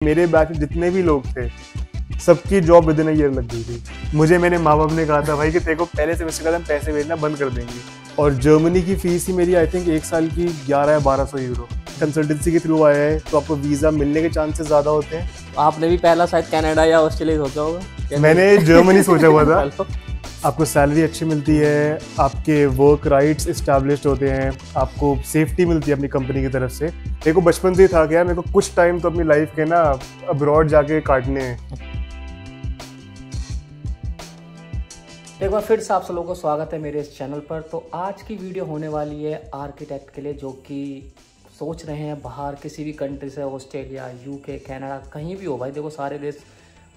मेरे बैच में जितने भी लोग थे सबकी जॉब विद इन ईयर लग गई थी। मुझे मेरे माँ बाप ने कहा था भाई कि तेरे को पहले सेमेस्टर का हम पैसे भेजना बंद कर देंगे। और जर्मनी की फीस ही मेरी आई थिंक एक साल की 11 या 1200 यूरो। कंसल्टेंसी के थ्रू आया है तो आपको वीज़ा मिलने के चांसेस ज़्यादा होते हैं। आपने भी पहला शायद कनाडा या ऑस्ट्रेलिया सोचा होगा? मैंने जर्मनी सोचा हुआ था। आपको सैलरी अच्छी मिलती है, आपके वर्क राइट्स इस्टेब्लिश्ड होते हैं, आपको सेफ्टी मिलती है अपनी कंपनी की तरफ से। मेरे को बचपन से ही था कि यार मेरे को कुछ टाइम तो अपनी लाइफ के ना अब्रॉड जाके काटने हैं। एक बार फिर से आप सब लोगों को स्वागत है मेरे इस चैनल पर। तो आज की वीडियो होने वाली है आर्किटेक्ट के लिए जो कि सोच रहे हैं बाहर किसी भी कंट्री से, ऑस्ट्रेलिया, यूके, कनाडा, कहीं भी हो भाई। देखो सारे देश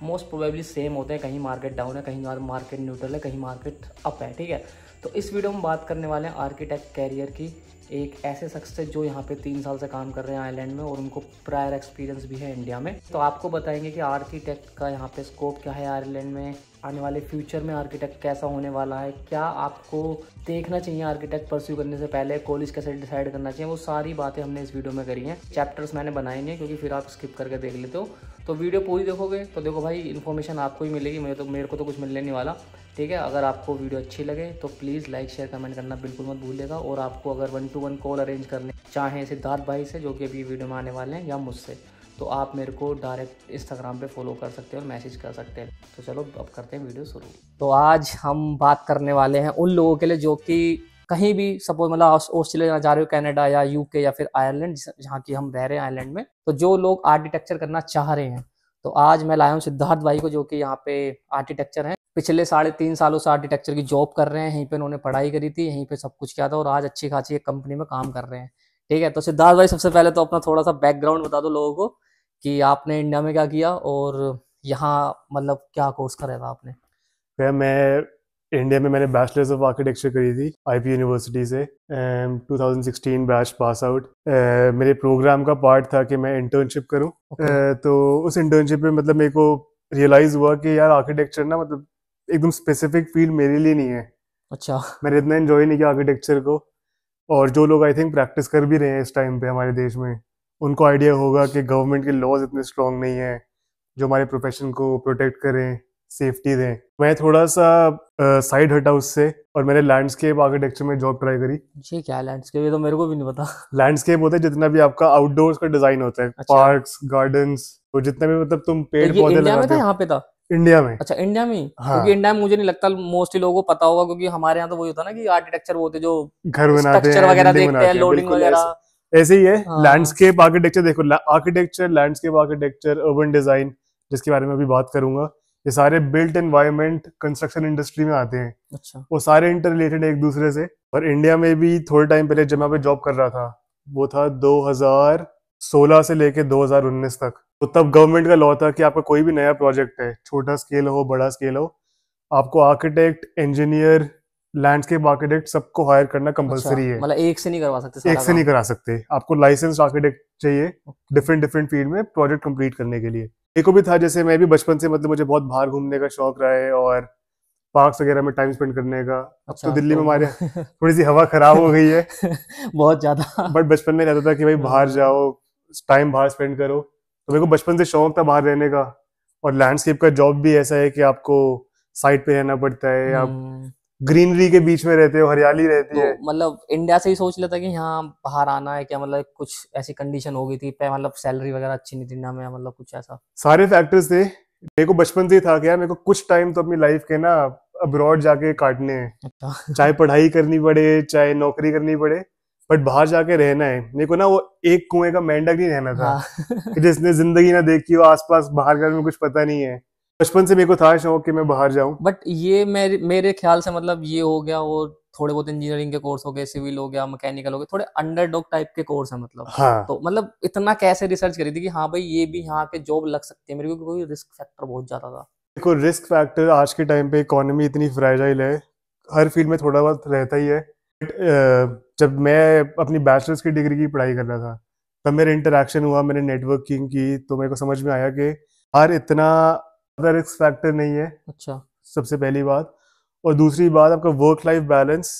मोस्ट प्रोबेबली सेम होते हैं, कहीं मार्केट डाउन है, कहीं मार्केट न्यूट्रल है, कहीं मार्केट अप है, ठीक है। तो इस वीडियो में बात करने वाले हैं आर्किटेक्ट कैरियर की, एक ऐसे शख्स से जो यहाँ पे 3 साल से काम कर रहे हैं आयरलैंड में और उनको प्रायर एक्सपीरियंस भी है इंडिया में। तो आपको बताएंगे कि आर्किटेक्ट का यहाँ पे स्कोप क्या है आयरलैंड में, आने वाले फ्यूचर में आर्किटेक्ट कैसा होने वाला है, क्या आपको देखना चाहिए आर्किटेक्ट परस्यू करने से पहले, कॉलेज कैसे डिसाइड करना चाहिए, वो सारी बातें हमने इस वीडियो में करी हैं। चैप्टर्स मैंने बनाए नहीं क्योंकि फिर आप स्किप करके देख लेते हो। तो वीडियो पूरी देखोगे तो देखो भाई इन्फॉर्मेशन आपको ही मिलेगी, मेरे को तो कुछ मिलने नहीं वाला, ठीक है। अगर आपको वीडियो अच्छी लगे तो प्लीज़ लाइक शेयर कमेंट करना बिल्कुल मत भूलिएगा। और आपको अगर 1-to-1 कॉल अरेंज करने चाहें सिद्धार्थ भाई से जो कि अभी वीडियो में आने वाले हैं, या मुझसे, तो आप मेरे को डायरेक्ट इंस्टाग्राम पे फॉलो कर सकते हैं और मैसेज कर सकते हैं। तो चलो अब करते हैं वीडियो शुरू। तो आज हम बात करने वाले हैं उन लोगों के लिए जो कि कहीं भी सपोज मतलब ऑस्ट्रेलिया जा रहे हो, कनाडा या यूके या फिर आयरलैंड जहाँ की हम रह रहे हैं आयरलैंड में, तो जो लोग आर्किटेक्चर करना चाह रहे हैं। तो आज मैं लाया हूँ सिद्धार्थ भाई को जो कि यहाँ पे आर्किटेक्चर हैं, पिछले 3.5 सालों से आर्किटेक्चर की जॉब कर रहे हैं, यहीं पे उन्होंने पढ़ाई करी थी, यहीं पे सब कुछ किया था और आज अच्छी खासी एक कंपनी में काम कर रहे हैं, ठीक है। तो सिद्धार्थ भाई सबसे पहले तो अपना थोड़ा सा बैकग्राउंड बता दो लोगों को कि आपने इंडिया में क्या किया और यहाँ मतलब क्या कोर्स करा था आपने। मैं इंडिया में मैंने बैचलर्स ऑफ आर्किटेक्चर करी थी आईपी यूनिवर्सिटी से। 2016 बैच पास आउट। मेरे प्रोग्राम का पार्ट था कि मैं इंटर्नशिप करूं। तो उस इंटर्नशिप में मतलब मेरे को रियलाइज़ हुआ कि यार आर्किटेक्चर ना मतलब एकदम स्पेसिफिक फील्ड मेरे लिए नहीं है। अच्छा। मैंने इतना एंजॉय नहीं किया आर्किटेक्चर को। और जो लोग आई थिंक प्रैक्टिस कर भी रहे हैं इस टाइम पे हमारे देश में, उनको आइडिया होगा कि गवर्नमेंट के लॉज इतने स्ट्रांग नहीं है जो हमारे प्रोफेशन को प्रोटेक्ट करें, सेफ्टी दें। मैं थोड़ा सा साइड हटा उससे और मैंने लैंडस्केप आर्किटेक्चर में जॉब ट्राई करी। ये क्या है लैंडस्केप? ये तो मेरे को भी नहीं पता। लैंडस्केप होता है जितना भी आपका आउटडोर्स का डिजाइन होता है। अच्छा। पार्क्स, गार्डन्स, तो जितना भी मतलब तुम पेड़ तो ये पौधे इंडिया में लगाते था, हो। यहाँ पे था? इंडिया में। अच्छा इंडिया में ही? हाँ। क्योंकि इंडिया में मुझे नहीं लगता मोस्टली लोगों को पता होगा, क्योंकि हमारे यहाँ तो वही होता है ना कि आर्किटेक्चर वो होते जो घर बनाते स्ट्रक्चर हैं, वगैरह बिल्डिंग देखते हैं, बनाते हैं, लोडिंग बिल्कुल वगैरह। ऐसे ही है। हाँ। लैंडस्केप आर्किटेक्चर देखो, architecture, landscape architecture, urban design, जिसके बारे में अभी बात करूंगा, ये सारे बिल्ट एनवायरनमेंट कंस्ट्रक्शन इंडस्ट्री में आते हैं। अच्छा। वो सारे इंटर रिलेटेड एक दूसरे से। और इंडिया में भी थोड़े टाइम पहले जब मैं पे जॉब कर रहा था, वो था 2016 से लेके 2019 तक। तो तब गवर्नमेंट का लॉ था कि आपका कोई भी नया प्रोजेक्ट है, छोटा स्केल हो बड़ा स्केल हो, आपको आर्किटेक्ट, इंजीनियर, लैंडस्केप आर्किटेक्ट सबको हायर करना कंपलसरी है। मतलब एक से नहीं करवा सकते एक सारा से नहीं काम? करा सकते, आपको लाइसेंस आर्किटेक्ट चाहिए डिफरेंट फील्ड में प्रोजेक्ट कंप्लीट करने के लिए। मेरे को भी था, जैसे मैं भी बचपन से मतलब मुझे बहुत बाहर घूमने का शौक रहा है और पार्क्स वगैरह में टाइम स्पेंड करने का। अब अच्छा तो दिल्ली में तो हमारे थोड़ी सी हवा खराब हो गई है। बहुत ज्यादा। बट बचपन में रहता था कि भाई बाहर जाओ, टाइम बाहर स्पेंड करो। तो मेरे को बचपन से शौक था बाहर रहने का। और लैंडस्केप का जॉब भी ऐसा है कि आपको साइड पे रहना पड़ता है, आप ग्रीनरी के बीच में रहते हो, हरियाली रहती तो है। मतलब इंडिया से ही सोच लेता कि यहाँ बाहर आना है क्या? मतलब कुछ ऐसी कंडीशन हो गई थी पे, मतलब सैलरी वगैरह अच्छी नहीं थी ना में, मतलब कुछ ऐसा? सारे फैक्टर्स थे। मेरे को बचपन से ही था कि यार मेरे को कुछ टाइम तो अपनी लाइफ के ना अब्रॉड जाके काटने हैं। अच्छा। चाहे पढ़ाई करनी पड़े, चाहे नौकरी करनी पड़े, बट बाहर जाके रहना है। मेरे को ना वो एक कुएं का मेंढक नहीं रहना था हाँ। कि जिसने जिंदगी ना देखी हो, आसपास बाहर का में कुछ पता नहीं है। बचपन से मेरे को था शौक कि मैं बाहर जाऊं। बट ये मेरे ख्याल से मतलब ये हो गया, और थोड़े बहुत इंजीनियरिंग के कोर्स हो गए, सिविल हो गया, मैकेनिकल हो गए, थोड़े अंडरडॉग टाइप के कोर्स है मतलब। हाँ। तो मतलब इतना कैसे रिसर्च करी थी कि हाँ भाई ये भी यहाँ के जॉब लग सकती है मेरे को? कोई रिस्क फैक्टर बहुत ज्यादा था? देखो रिस्क फैक्टर आज के टाइम पे इकोनॉमी इतनी फ्रेजाइल है, हर फील्ड में थोड़ा बहुत रहता ही है। जब मैं अपनी बैचलर्स की डिग्री की पढ़ाई कर रहा था, तब मेरे इंटरेक्शन हुआ, मैंने नेटवर्किंग की, तो मेरे को समझ में आया कि हर इतना रिस्क फैक्टर नहीं है। अच्छा। सबसे पहली बात। और दूसरी बात, आपका वर्क लाइफ बैलेंस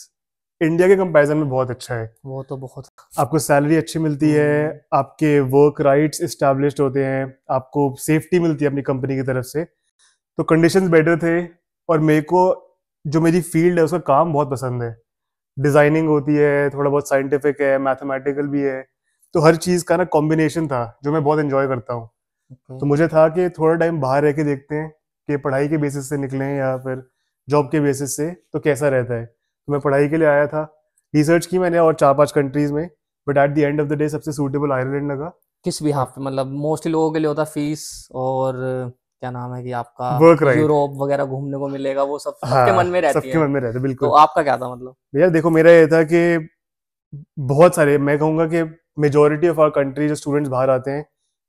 इंडिया के कंपैरिजन में बहुत अच्छा है। वो तो बहुत। आपको सैलरी अच्छी मिलती है, आपके वर्क राइट्स इस्टेब्लिश्ड होते हैं, आपको सेफ्टी मिलती है अपनी कंपनी की तरफ से, तो कंडीशंस बेटर थे। और मेरे को जो मेरी फील्ड है उसका काम बहुत पसंद है। डिजाइनिंग होती है, थोड़ा बहुत साइंटिफिक है, मैथमेटिकल भी है, तो हर चीज़ का ना कॉम्बिनेशन था जो मैं बहुत एंजॉय करता हूँ। तो मुझे था कि थोड़ा टाइम बाहर रह के देखते हैं कि पढ़ाई के बेसिस से निकलें या फिर जॉब के बेसिस से तो कैसा रहता है। तो मैं पढ़ाई के लिए आया था, रिसर्च की मैंने और 4-5 कंट्रीज में, but at the end of the day सबसे सूटेबल आयरलैंड लगा। किस भी हाफ पे, मतलब मोस्टली लोगों के लिए होता फीस और क्या नाम है कि आपका वर्क राइट। यूरोप वगैरह घूमने को मिलेगा, वो सब सबके मन हाँ, में रहती सबके है। मन में रहता है, तो बिल्कुल। आपका क्या था मतलब? भैया देखो, मेरा ये था कि बहुत सारे, मैं कहूँगा कि मेजोरिटी ऑफ आवर कंट्री जो स्टूडेंट्स बाहर आते हैं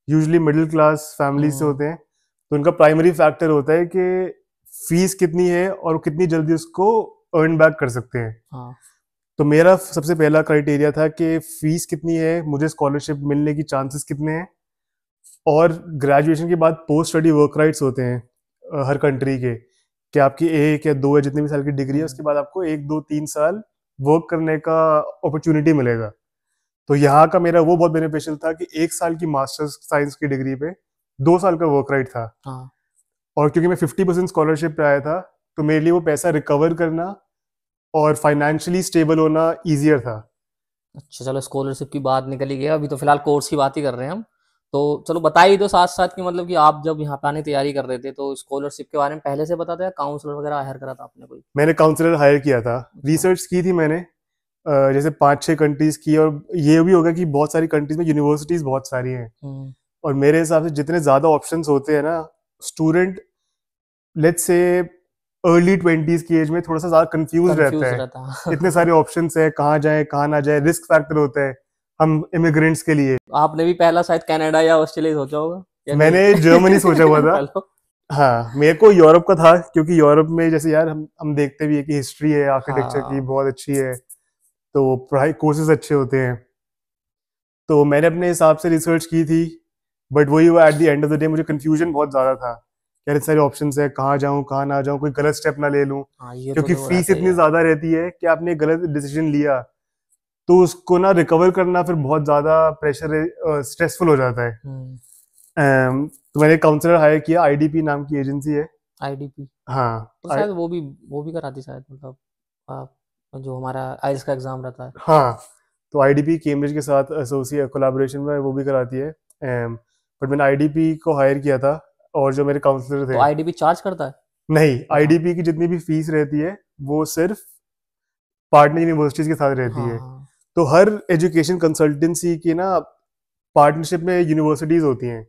यूजुअली मिडिल क्लास फैमिली से होते हैं। तो उनका प्राइमरी फैक्टर होता है कि फीस कितनी है और वो कितनी जल्दी उसको अर्न बैक कर सकते हैं। हाँ। तो मेरा सबसे पहला क्राइटेरिया था कि फीस कितनी है, मुझे स्कॉलरशिप मिलने की चांसेस कितने हैं, और ग्रेजुएशन के बाद पोस्ट स्टडी वर्क राइट्स होते हैं हर कंट्री के, कि आपकी 1 या 2 या जितनी भी साल की डिग्री है उसके बाद आपको 1, 2, 3 साल वर्क करने का अपॉर्चुनिटी मिलेगा। तो यहाँ का मेरा वो बहुत बेनिफिशियल था कि 1 साल की मास्टर्स साइंस की डिग्री पे 2 साल का वर्क राइट था। हाँ। और क्योंकि मैं 50% स्कॉलरशिप पे आया था तो मेरे लिए वो पैसा रिकवर करना और फाइनेंशियली स्टेबल होना ईजियर था। अच्छा, चलो स्कॉलरशिप की बात निकली गई, अभी तो फिलहाल कोर्स की बात ही कर रहे हैं हम। तो चलो बताइए तो साथ साथ कि मतलब कि आप जब यहाँ पे आने की तैयारी कर रहे थे तो स्कॉलरशिप के बारे में पहले से पता था या काउंसलर वगैरह हायर करा था आपने कोई? मैंने काउंसलर हायर किया था, अच्छा। रिसर्च की थी मैंने, जैसे 5-6 कंट्रीज की, और ये भी होगा कि बहुत सारी कंट्रीज में यूनिवर्सिटीज बहुत सारी हैं। और मेरे हिसाब से जितने ज्यादा ऑप्शंस होते हैं ना, student let's say early 20s की एज में थोड़ा सा ज्यादा कंफ्यूज रहता कंफ्यूज है। रहता। इतने सारे ऑप्शंस है, कहाँ जाए कहाँ ना जाए, रिस्क फैक्टर होता है हम इमिग्रेंट्स के लिए। आपने भी पहला शायद कनाडा या ऑस्ट्रेलिया सोचा होगा या मैंने नहीं? जर्मनी सोचा हुआ था। चलो। हाँ, मेरे को यूरोप का था, क्योंकि यूरोप में जैसे यार हम देखते भी है कि हिस्ट्री है, आर्किटेक्चर की हाँ। बहुत अच्छी है, तो पढ़ाई कोर्सेज अच्छे होते हैं। तो मैंने अपने हिसाब से रिसर्च की थी, बट वही हुआ, at the end of the day मुझे कंफ्यूजन बहुत ज्यादा था। यार इतने सारे ऑप्शंस है, कहाँ जाऊँ कहाँ ना जाऊँ, कोई गलत स्टेप ना ले लूँ। हाँ, ये क्योंकि तो फीस रहता ही इतनी है। ज्यादा रहती है कि आपने गलत डिसीजन लिया तो उसको ना रिकवर करना फिर बहुत ज्यादा प्रेशर स्ट्रेसफुल हो जाता है। तो मैंने काउंसलर हायर किया, आईडीपी नाम की एजेंसी है। आईडीपी। हाँ तो शायद वो भी कराती शायद, मतलब आप जो हमारा आइल्स का एग्जाम रहता है। हाँ, तो आईडीपी कैम्ब्रिज के साथ एसोसिएट कोलैबोरेशन में वो भी कराती है। बट मैंने आईडीपी को हायर किया था, और जो मेरे काउंसलर तो थे, आईडीपी चार्ज करता है? नहीं, अच्छा। आईडीपी की जितनी भी फीस रहती है वो सिर्फ पार्टनर यूनिवर्सिटीज के साथ रहती हाँ है। हाँ। तो हर एजुकेशन कंसल्टेंसी की ना पार्टनरशिप में यूनिवर्सिटीज होती हैं।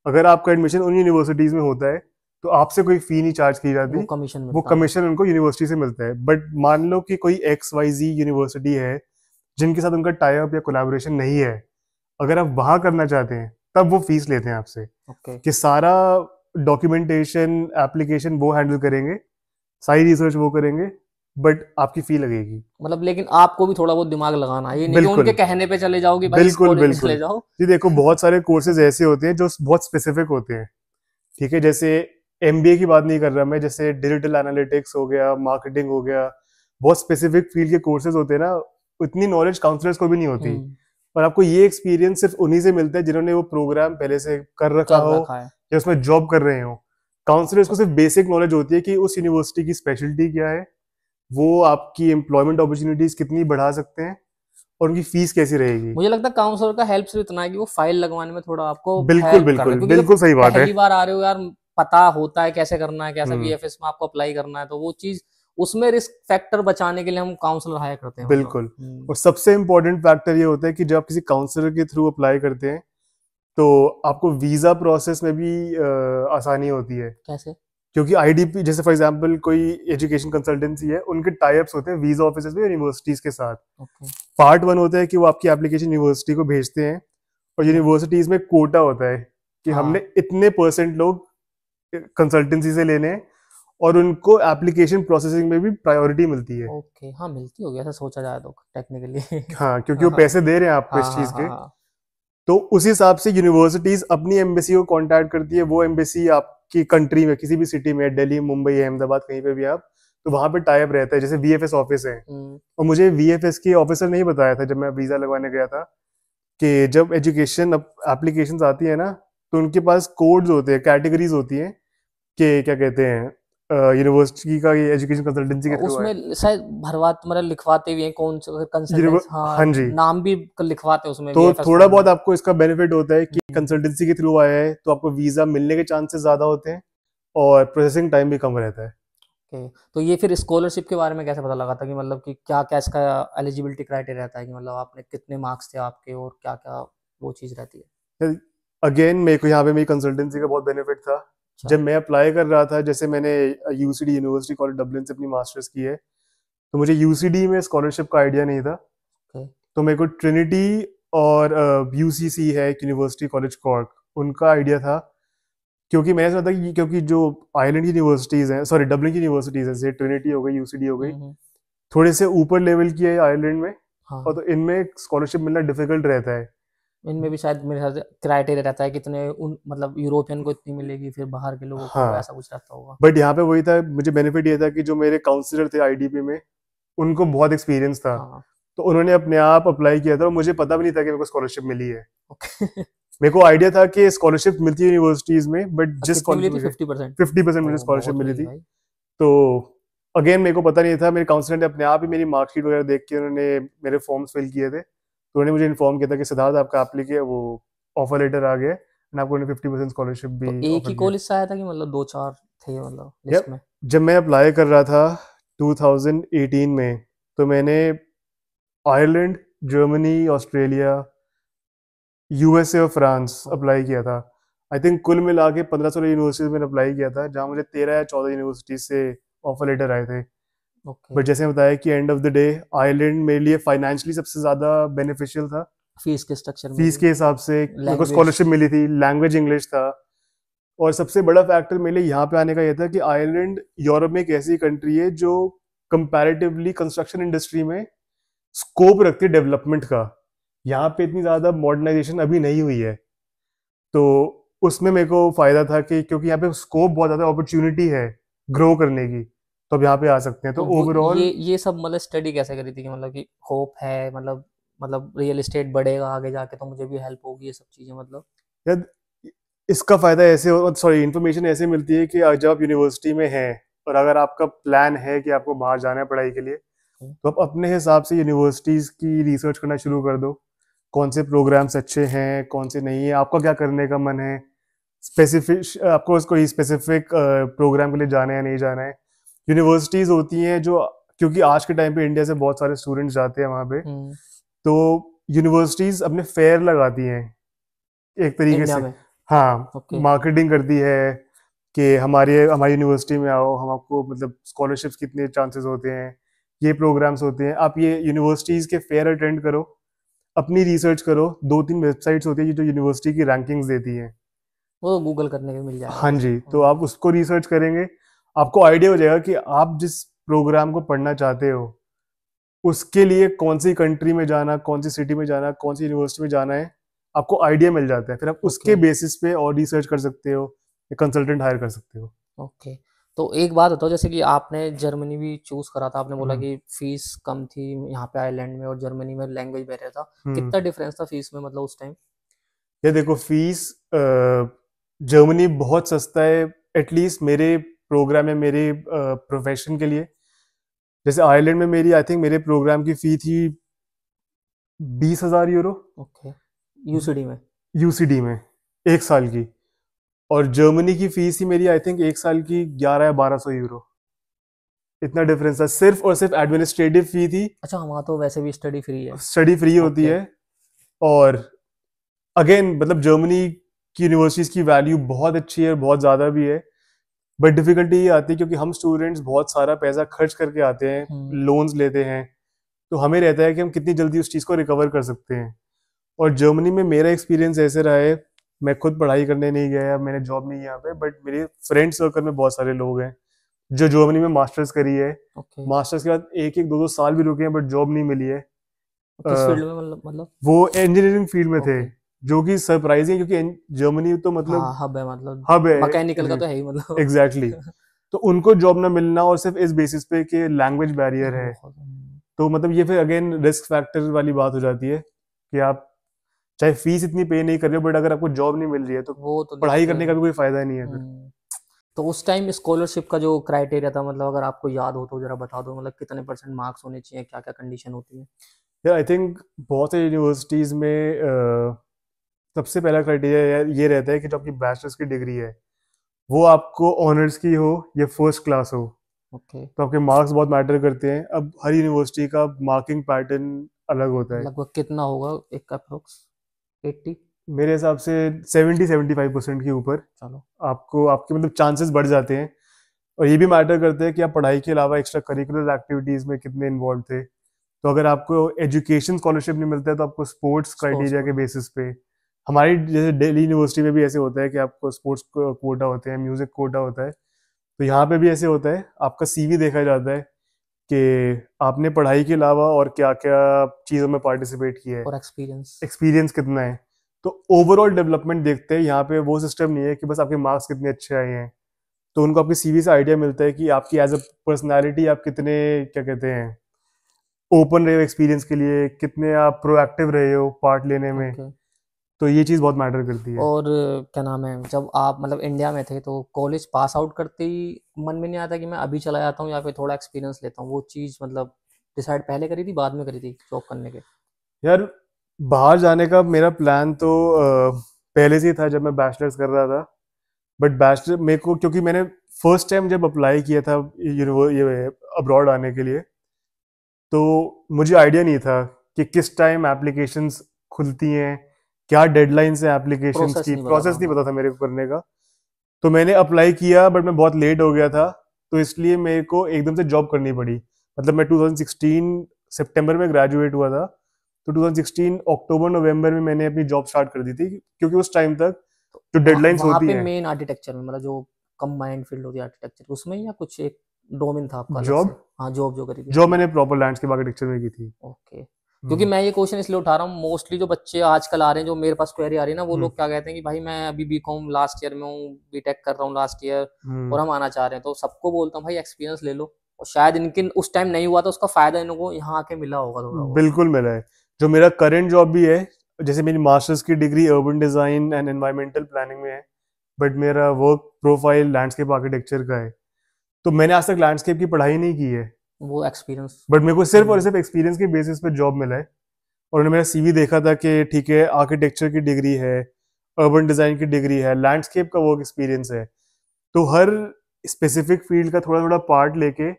अगर आपका एडमिशन उन यूनिवर्सिटीज में होता है तो आपसे कोई फी नहीं चार्ज की वो जाती, कमीशन वो मिलता है। कमीशन उनको यूनिवर्सिटी से मिलता है। बट मान लो कि कोई XYZ यूनिवर्सिटी है जिनके साथ उनका टाई अप या कोलैबोरेशन नहीं है, अगर आप वहां करना चाहते हैं तब वो फीस लेते हैं आपसे, ओके। कि सारा डॉक्यूमेंटेशन एप्लीकेशन वो हैंडल करेंगे, सारी रिसर्च वो करेंगे, बट आपकी फी लगेगी। मतलब लेकिन आपको भी थोड़ा बहुत दिमाग लगाना है, ये नहीं कि उनके बिल्कुल कहने पे चले जाओ कि भाई इस बिल्कुल कॉलेज में बिल्कुल। चले जाओ। जी देखो, बहुत सारे कोर्सेज ऐसे होते हैं जो बहुत स्पेसिफिक होते हैं, ठीक है। जैसे MBA की बात नहीं कर रहा मैं, जैसे डिजिटल एनालिटिक्स हो गया, मार्केटिंग हो गया, बहुत स्पेसिफिक फील्ड के कोर्सेज होते हैं ना, उतनी नॉलेज काउंसलर्स को भी नहीं होती। और आपको ये एक्सपीरियंस सिर्फ उन्हीं से मिलता है जिन्होंने वो प्रोग्राम पहले से कर रखा कर हो रखा है। या उसमें जॉब कर रहे हो। काउंसलर्स को सिर्फ बेसिक नॉलेज होती है कि उस यूनिवर्सिटी की स्पेशलिटी क्या है, वो आपकी एम्प्लॉयमेंट अपॉर्चुनिटीज कितनी बढ़ा सकते हैं, और उनकी फीस कैसी रहेगी। मुझे लगता है काउंसलर का हेल्प सिर्फ इतना है कि वो फाइल लगवाने में थोड़ा आपको बिल्कुल हेल्प कर रहे हैं, बिल्कुल क्योंकि जब बिल्कुल सही बात है। पहली बार आ रहे हो यार, पता होता है कैसे करना है, कैसा हम्म, बीएफएस में आपको अप्लाई करना है, तो वो चीज उसमें रिस्क फैक्टर बचाने के लिए हम काउंसलर हायर करते हैं मतलब। बिल्कुल। और सबसे इम्पोर्टेंट फैक्टर ये होता है कि जब आप किसी काउंसलर के थ्रू अप्लाई करते हैं तो आपको वीजा प्रोसेस में भी आसानी होती है। कैसे? क्योंकि आईडीपी, जैसे फॉर एग्जांपल कोई एजुकेशन कंसल्टेंसी है, उनके टाई अप्स होते हैं वीजा ऑफिसर्स में यूनिवर्सिटीज के साथ। ओके। पार्ट 1 होता है कि वो आपकी एप्लीकेशन यूनिवर्सिटी को भेजते हैं, और यूनिवर्सिटीज में कोटा होता है कि हमने हाँ। इतने % लोग कंसल्टेंसी से लेने हैं, और उनको एप्लीकेशन प्रोसेसिंग में भी प्रायोरिटी मिलती है। ओके, हाँ मिलती होगी ऐसा सोचा जाए तो टेक्निकली। हाँ, क्योंकि हाँ वो हाँ पैसे दे रहे हैं आपको हाँ इस हाँ चीज हाँ के। हाँ। तो उस हिसाब से यूनिवर्सिटीज अपनी एम्बेसी को कांटेक्ट करती है, वो एम्बेसी आपकी कंट्री में किसी भी सिटी में, दिल्ली, मुंबई, अहमदाबाद, कहीं पे भी आप तो वहां पे टाइप रहता है, जैसे VFS ऑफिस है, और मुझे VFS के ऑफिसर नहीं बताया था जब मैं वीजा लगवाने गया था कि जब एजुकेशन एप्लीकेशंस आती है ना, तो उनके पास कोड्स होते हैं, कैटेगरीज होती हैं कि क्या कहते हैं, यूनिवर्सिटी का ये एजुकेशन कंसल्टेंसी के थ्रू है। उसमें शायद भरवाते मतलब लिखवाते भी हैं कौन सा कंसल्टेंस, हाँ हाँ जी, नाम भी लिखवाते हैं उसमें तो VFS थोड़ा फॉर्म बहुत में। आपको इसका बेनिफिट होता है कि कंसल्टेंसी के थ्रू आया है तो आपको वीजा मिलने के चांसेस ज्यादा होते हैं और प्रोसेसिंग टाइम भी कम रहता है। ओके, तो ये फिर स्कॉलरशिप के बारे में कैसे पता लगा था कि मतलब कि क्या क्या इसका एलिजिबिलिटी क्राइटेरिया रहता है कि मतलब आपने कितने मार्क्स थे आपके और क्या क्या वो चीज़ रहती है? अगेन मेरे को यहाँ पे मेरी कंसल्टेंसी का बहुत बेनिफिट था। अच्छा। जब मैं अप्लाई कर रहा था, जैसे मैंने यूसीडी यूनिवर्सिटी कॉलेज डबलिन से अपनी मास्टर्स की है, तो मुझे यूसीडी में स्कॉलरशिप का आइडिया नहीं था। ओके। तो मेरे को ट्रिनिटी और यूसीसी है यूनिवर्सिटी कॉलेज कॉर्क, उनका आइडिया था, क्योंकि मैंने सुना था कि क्योंकि जो आयरलैंड की यूनिवर्सिटीज़ हैं, सॉरी डबलिन की यूनिवर्सिटीज़ हैं, जैसे ट्रिनिटी हो गई, यूसीडी हो गई, थोड़े से ऊपर लेवल की है आयरलैंड में, और हाँ, तो इनमें स्कॉलरशिप मिलना डिफिकल्ट रहता है। इनमें भी शायद मेरे ख्याल से क्राइटेरिया रहता है कितने उन मतलब यूरोपियन को इतनी मिलेगी, फिर बाहर के लोगों को हाँ, ऐसा कुछ रहता होगा। बट यहाँ पे वही था, मुझे बेनिफिट ये था कि जो मेरे काउंसलर थे आईडीपी में, उनको बहुत एक्सपीरियंस था, हाँ। तो उन्होंने अपने आप अप्लाई किया था और मुझे पता भी नहीं था कि मेरे को स्कॉलरशिप मिली है। ओके। मेरे को आइडिया था कि स्कॉलरशिप मिलती है यूनिवर्सिटीज में, बट जिस कितनी मिली स्कॉलरशिप थी? मुझे 50%? 50% मुझे ओह स्कॉलरशिप बहुत मिली हुई थी। भाई। तो अगेन मेरे को पता नहीं था, मेरे काउंसलर ने अपने आप ही मेरी मार्कशीट वगैरह देख के उन्होंने मेरे फॉर्म्स फिल किए थे, तो उन्होंने मुझे इन्फॉर्म किया था कि सिद्धार्थ आपका एप्लीके वो ऑफर लेटर आ गया है, एंड आपको 50% स्कॉलरशिप तो भी एक ऑफर ही किया। कॉलेज से आया था कि मतलब दो चार थे मतलब लिस्ट यप, में? जब मैं अप्लाई कर रहा था 2018 में, तो मैंने आयरलैंड, जर्मनी, ऑस्ट्रेलिया, यूएसए और फ्रांस अप्लाई किया था। आई थिंक कुल मिला के 15-16 यूनिवर्सिटीज में अप्लाई किया था, जहाँ मुझे 13 या 14 यूनिवर्सिटीज से ऑफर लेटर आए थे। ओके। बट जैसे मैं बताया कि end of the day Ireland मेरे लिए फाइनेंशियली सबसे ज़्यादा बेनिफिशियल था। फीस के स्ट्रक्चर में फीस भी, के हिसाब से मेरे को लैंग्वेज। स्कॉलरशिप मिली थी, लैंग्वेज इंग्लिश था, और सबसे बड़ा फैक्टर मेरे लिए यहाँ पे आने का यह था कि आयरलैंड यूरोप में एक ऐसी कंट्री है जो कंपैरेटिवली कंस्ट्रक्शन इंडस्ट्री में स्कोप रखती है डेवलपमेंट का। यहाँ पे इतनी ज़्यादा मॉडर्नाइजेशन अभी नहीं हुई है, तो उसमें मेरे को फायदा था कि क्योंकि यहाँ पे स्कोप बहुत ज़्यादा अपॉर्चुनिटी है ग्रो करने की, तो अब यहाँ पे आ सकते हैं, तो तो वो ओवरऑल। ये सब मतलब स्टडी कैसे करी थी कि मतलब कि होप है मतलब रियल एस्टेट बढ़ेगा आगे जाके तो मुझे भी हेल्प होगी ये सब चीजें मतलब? यार, इसका फायदा ऐसे, सॉरी, इन्फॉर्मेशन ऐसे मिलती है कि जब आप यूनिवर्सिटी में हैं और अगर आपका प्लान है कि आपको बाहर जाना है पढ़ाई के लिए, तो आप अपने हिसाब से यूनिवर्सिटीज़ की रिसर्च करना शुरू कर दो, कौन से प्रोग्राम्स अच्छे हैं, कौन से नहीं है, आपका क्या करने का मन है, स्पेसिफिक आपको कोई स्पेसिफिक प्रोग्राम के लिए जाना है या नहीं जाना है। यूनिवर्सिटीज़ होती हैं जो, क्योंकि आज के टाइम पे इंडिया से बहुत सारे स्टूडेंट्स जाते हैं वहाँ पे, तो यूनिवर्सिटीज़ अपने फेयर लगाती हैं एक तरीके इंडिया से। में? हाँ, ओके। मार्केटिंग करती है कि हमारे हमारी यूनिवर्सिटी में आओ, हम आपको मतलब स्कॉलरशिप्स कितने चांसेस होते हैं, ये प्रोग्राम्स होते हैं, आप ये यूनिवर्सिटीज़ के फेयर अटेंड करो, अपनी रिसर्च करो। 2-3 वेबसाइट्स होती है जो यूनिवर्सिटी की रैंकिंग्स देती हैं। वो तो गूगल करने के मिल जाएगा हाँ वो सब। जी, तो आप उसको रिसर्च करेंगे, आपको आइडिया हो जाएगा कि आप जिस प्रोग्राम को पढ़ना चाहते हो उसके लिए कौन सी कंट्री में जाना, कौन सी सिटी में जाना, कौन सी यूनिवर्सिटी में जाना है, आपको आइडिया मिल जाता है, फिर आप उसके ओके। बेसिस पे और रिसर्च कर सकते हो या कंसल्टेंट हायर कर सकते हो। ओके, तो एक बात बताओ, जैसे कि आपने जर्मनी भी चूज करा था, आपने बोला हम्म कि फीस कम थी यहाँ पे आयरलैंड में और जर्मनी में लैंग्वेज बैरियर था, हम्म कितना डिफरेंस था फीस में मतलब उस टाइम? ये देखो, फीस जर्मनी बहुत सस्ता है, एटलीस्ट मेरे प्रोग्राम में, मेरे प्रोफेशन के लिए। जैसे आयरलैंड में मेरी, आई थिंक मेरे प्रोग्राम की फी थी 20,000 यूरो ओके, यूसीडी में? यूसीडी में, एक साल की। और जर्मनी की फीस ही मेरी आई थिंक एक साल की 11 या 1200 यूरो। इतना डिफरेंस था, सिर्फ और सिर्फ एडमिनिस्ट्रेटिव फी थी। अच्छा, वहाँ तो वैसे भी स्टडी फ्री है। स्टडी फ्री होती ओके। है, और अगेन मतलब जर्मनी की यूनिवर्सिटीज़ की वैल्यू बहुत अच्छी है, बहुत ज़्यादा भी है, बट डिफिकल्टी ये आती है क्योंकि हम स्टूडेंट्स बहुत सारा पैसा खर्च करके आते हैं, लोन्स लेते हैं, तो हमें रहता है कि हम कितनी जल्दी उस चीज़ को रिकवर कर सकते हैं। और जर्मनी में मेरा एक्सपीरियंस ऐसे रहा है, मैं खुद पढ़ाई करने नहीं गया, मैंने जॉब नहीं की यहाँ पे, बट मेरे फ्रेंड सर्कल में बहुत सारे लोग हैं जो जर्मनी में मास्टर्स करी है, ओके। मास्टर्स के बाद 1-1, 2-2 साल भी रुके हैं बट जॉब नहीं मिली है। किस अ, फील्ड में मतलब? वो इंजीनियरिंग फील्ड में थे, ओके। जो कि सरप्राइजिंग है क्योंकि जर्मनी तो मतलब हाँ, हब है मतलब, हब है। मैकेनिकल का तो है ही मतलब। एग्जैक्टली। तो उनको जॉब ना मिलना और सिर्फ इस बेसिस पे कि लैंग्वेज बैरियर है, तो मतलब ये फिर अगेन रिस्क फैक्टर वाली बात हो जाती है कि आप चाहे फीस इतनी पे नहीं कर रहे हो, बट अगर आपको जॉब नहीं मिल रही है तो वो तो पढ़ाई दिक्कत करने का है। भी कोई फायदा नहीं है फिर। तो उस टाइम स्कॉलरशिप का जो क्राइटेरिया था, मतलब अगर आपको याद हो तो जरा बता दो, मतलब कितने % मार्क्स होने चाहिए, क्या क्या कंडीशन होती है? यार आई थिंक बहुत से यूनिवर्सिटीज में सबसे पहला क्राइटेरिया ये रहता है कि जो आपकी बैचलर्स की डिग्री है वो आपको ऑनर्स की हो या फर्स्ट क्लास हो, ओके। तो आपके मार्क्स बहुत मैटर करते हैं। अब हर यूनिवर्सिटी का मार्किंग पैटर्न अलग होता है। लगभग कितना होगा एक अप्रोक्स? 80? मेरे हिसाब से 70-75% के ऊपर चलो। आपको आपके मतलब चांसेस बढ़ जाते हैं। और ये भी मैटर करता है कि आप पढ़ाई के अलावा एक्स्ट्रा करिकुलर एक्टिविटीज में कितने इन्वॉल्व थे। तो अगर आपको एजुकेशन स्कॉलरशिप नहीं मिलता है तो आपको स्पोर्ट्स स्पोर्ट्स क्राइटेरिया के कोटा। बेसिस पे, हमारी जैसे दिल्ली यूनिवर्सिटी में भी ऐसे होता है कि आपको स्पोर्ट्स कोटा होते हैं, म्यूजिक कोटा होता है, तो यहाँ पे भी ऐसे होता है। आपका सीवी देखा जाता है कि आपने पढ़ाई के अलावा और क्या क्या चीज़ों में पार्टिसिपेट किया है, और एक्सपीरियंस। एक्सपीरियंस कितना है। तो ओवरऑल डेवलपमेंट देखते हैं। यहाँ पे वो सिस्टम नहीं है कि बस आपके मार्क्स कितने अच्छे आए हैं, तो उनको आपकी सीवी से आइडिया मिलता है कि आपकी एज अ पर्सनैलिटी आप कितने क्या कहते हैं ओपन रहे हो एक्सपीरियंस के लिए, कितने आप प्रोएक्टिव रहे हो पार्ट लेने में। ओके। तो ये चीज़ बहुत मैटर करती है। और क्या नाम है, जब आप मतलब इंडिया में थे तो कॉलेज पास आउट करते ही मन में नहीं आता कि मैं अभी चला जाता हूँ या फिर थोड़ा एक्सपीरियंस लेता हूँ? वो चीज़ मतलब डिसाइड पहले करी थी, बाद में करी थी जॉब करने के? यार बाहर जाने का मेरा प्लान तो पहले से ही था जब मैं बैचलर्स कर रहा था। बट बैचलर मेरे को, क्योंकि मैंने फर्स्ट टाइम जब अप्लाई किया था ये अब्रॉड आने के लिए, तो मुझे आइडिया नहीं था कि किस टाइम एप्लीकेशंस खुलती हैं, क्या डेडलाइंस है एप्लीकेशंस प्रोसेस की, नहीं पता प्रोसेस था, नहीं हाँ। पता था मेरे को करने का। तो मैंने अप्लाई किया बट मैं बहुत लेट हो गया था, तो इसलिए मेरे को एकदम से जॉब करनी पड़ी। मतलब मैं 2016 सितंबर में ग्रेजुएट हुआ था, तो 2016 अक्टूबर नवंबर में मैंने अपनी जॉब स्टार्ट कर दी थी, क्योंकि उस टाइम तक जो वहाँ डेडलाइंस वहाँ होती पे हैं। मेन आर्किटेक्चर में, मतलब जो कंबाइंड फील्ड होती है आर्किटेक्चर, उसमें या कुछ एक डोमेन था आपका अलग से? जॉब हाँ, जॉब जो करी थी जॉब आपने। मैंने प्रॉपर लैंडस्केप आर्किटेक्चर में की थी। ओके। क्योंकि हम्म। मैं ये क्वेश्चन इसलिए उठा रहा हूँ, मोस्टली जो बच्चे आजकल आ रहे हैं, जो मेरे पास क्वेरी आ रही है ना, वो हम्म। लोग क्या कहते हैं कि भाई मैं अभी बीकॉम लास्ट ईयर में हूँ, बीटेक कर रहा हूँ लास्ट ईयर, हम्म। और हम आना चाह रहे हैं। तो सबको बोलता हूँ भाई एक्सपीरियंस ले लो, और शायद इनके उस टाइम नहीं हुआ तो उसका फायदा इनको यहाँ आके मिला होगा थोड़ा बहुत। बिल्कुल मिला है। जो मेरा करंट जॉब भी है, जैसे मेरी मास्टर्स की degree urban design and environmental planning में है, बट मेरा वर्क प्रोफाइल लैंडस्केप आर्किटेक्चर का है। तो मैंने आज तक लैंडस्केप की पढ़ाई नहीं की है, वो एक्सपीरियंस। बट मेरे को सिर्फ और हम्म। सिर्फ एक्सपीरियंस के बेसिस पे जॉब मिला है। और उन्होंने मेरा सीवी देखा था कि ठीक है, आर्किटेक्चर की डिग्री है, अर्बन डिजाइन की डिग्री है, लैंडस्केप का वर्क एक्सपीरियंस है, तो हर स्पेसिफिक फील्ड का थोड़ा थोड़ा पार्ट लेके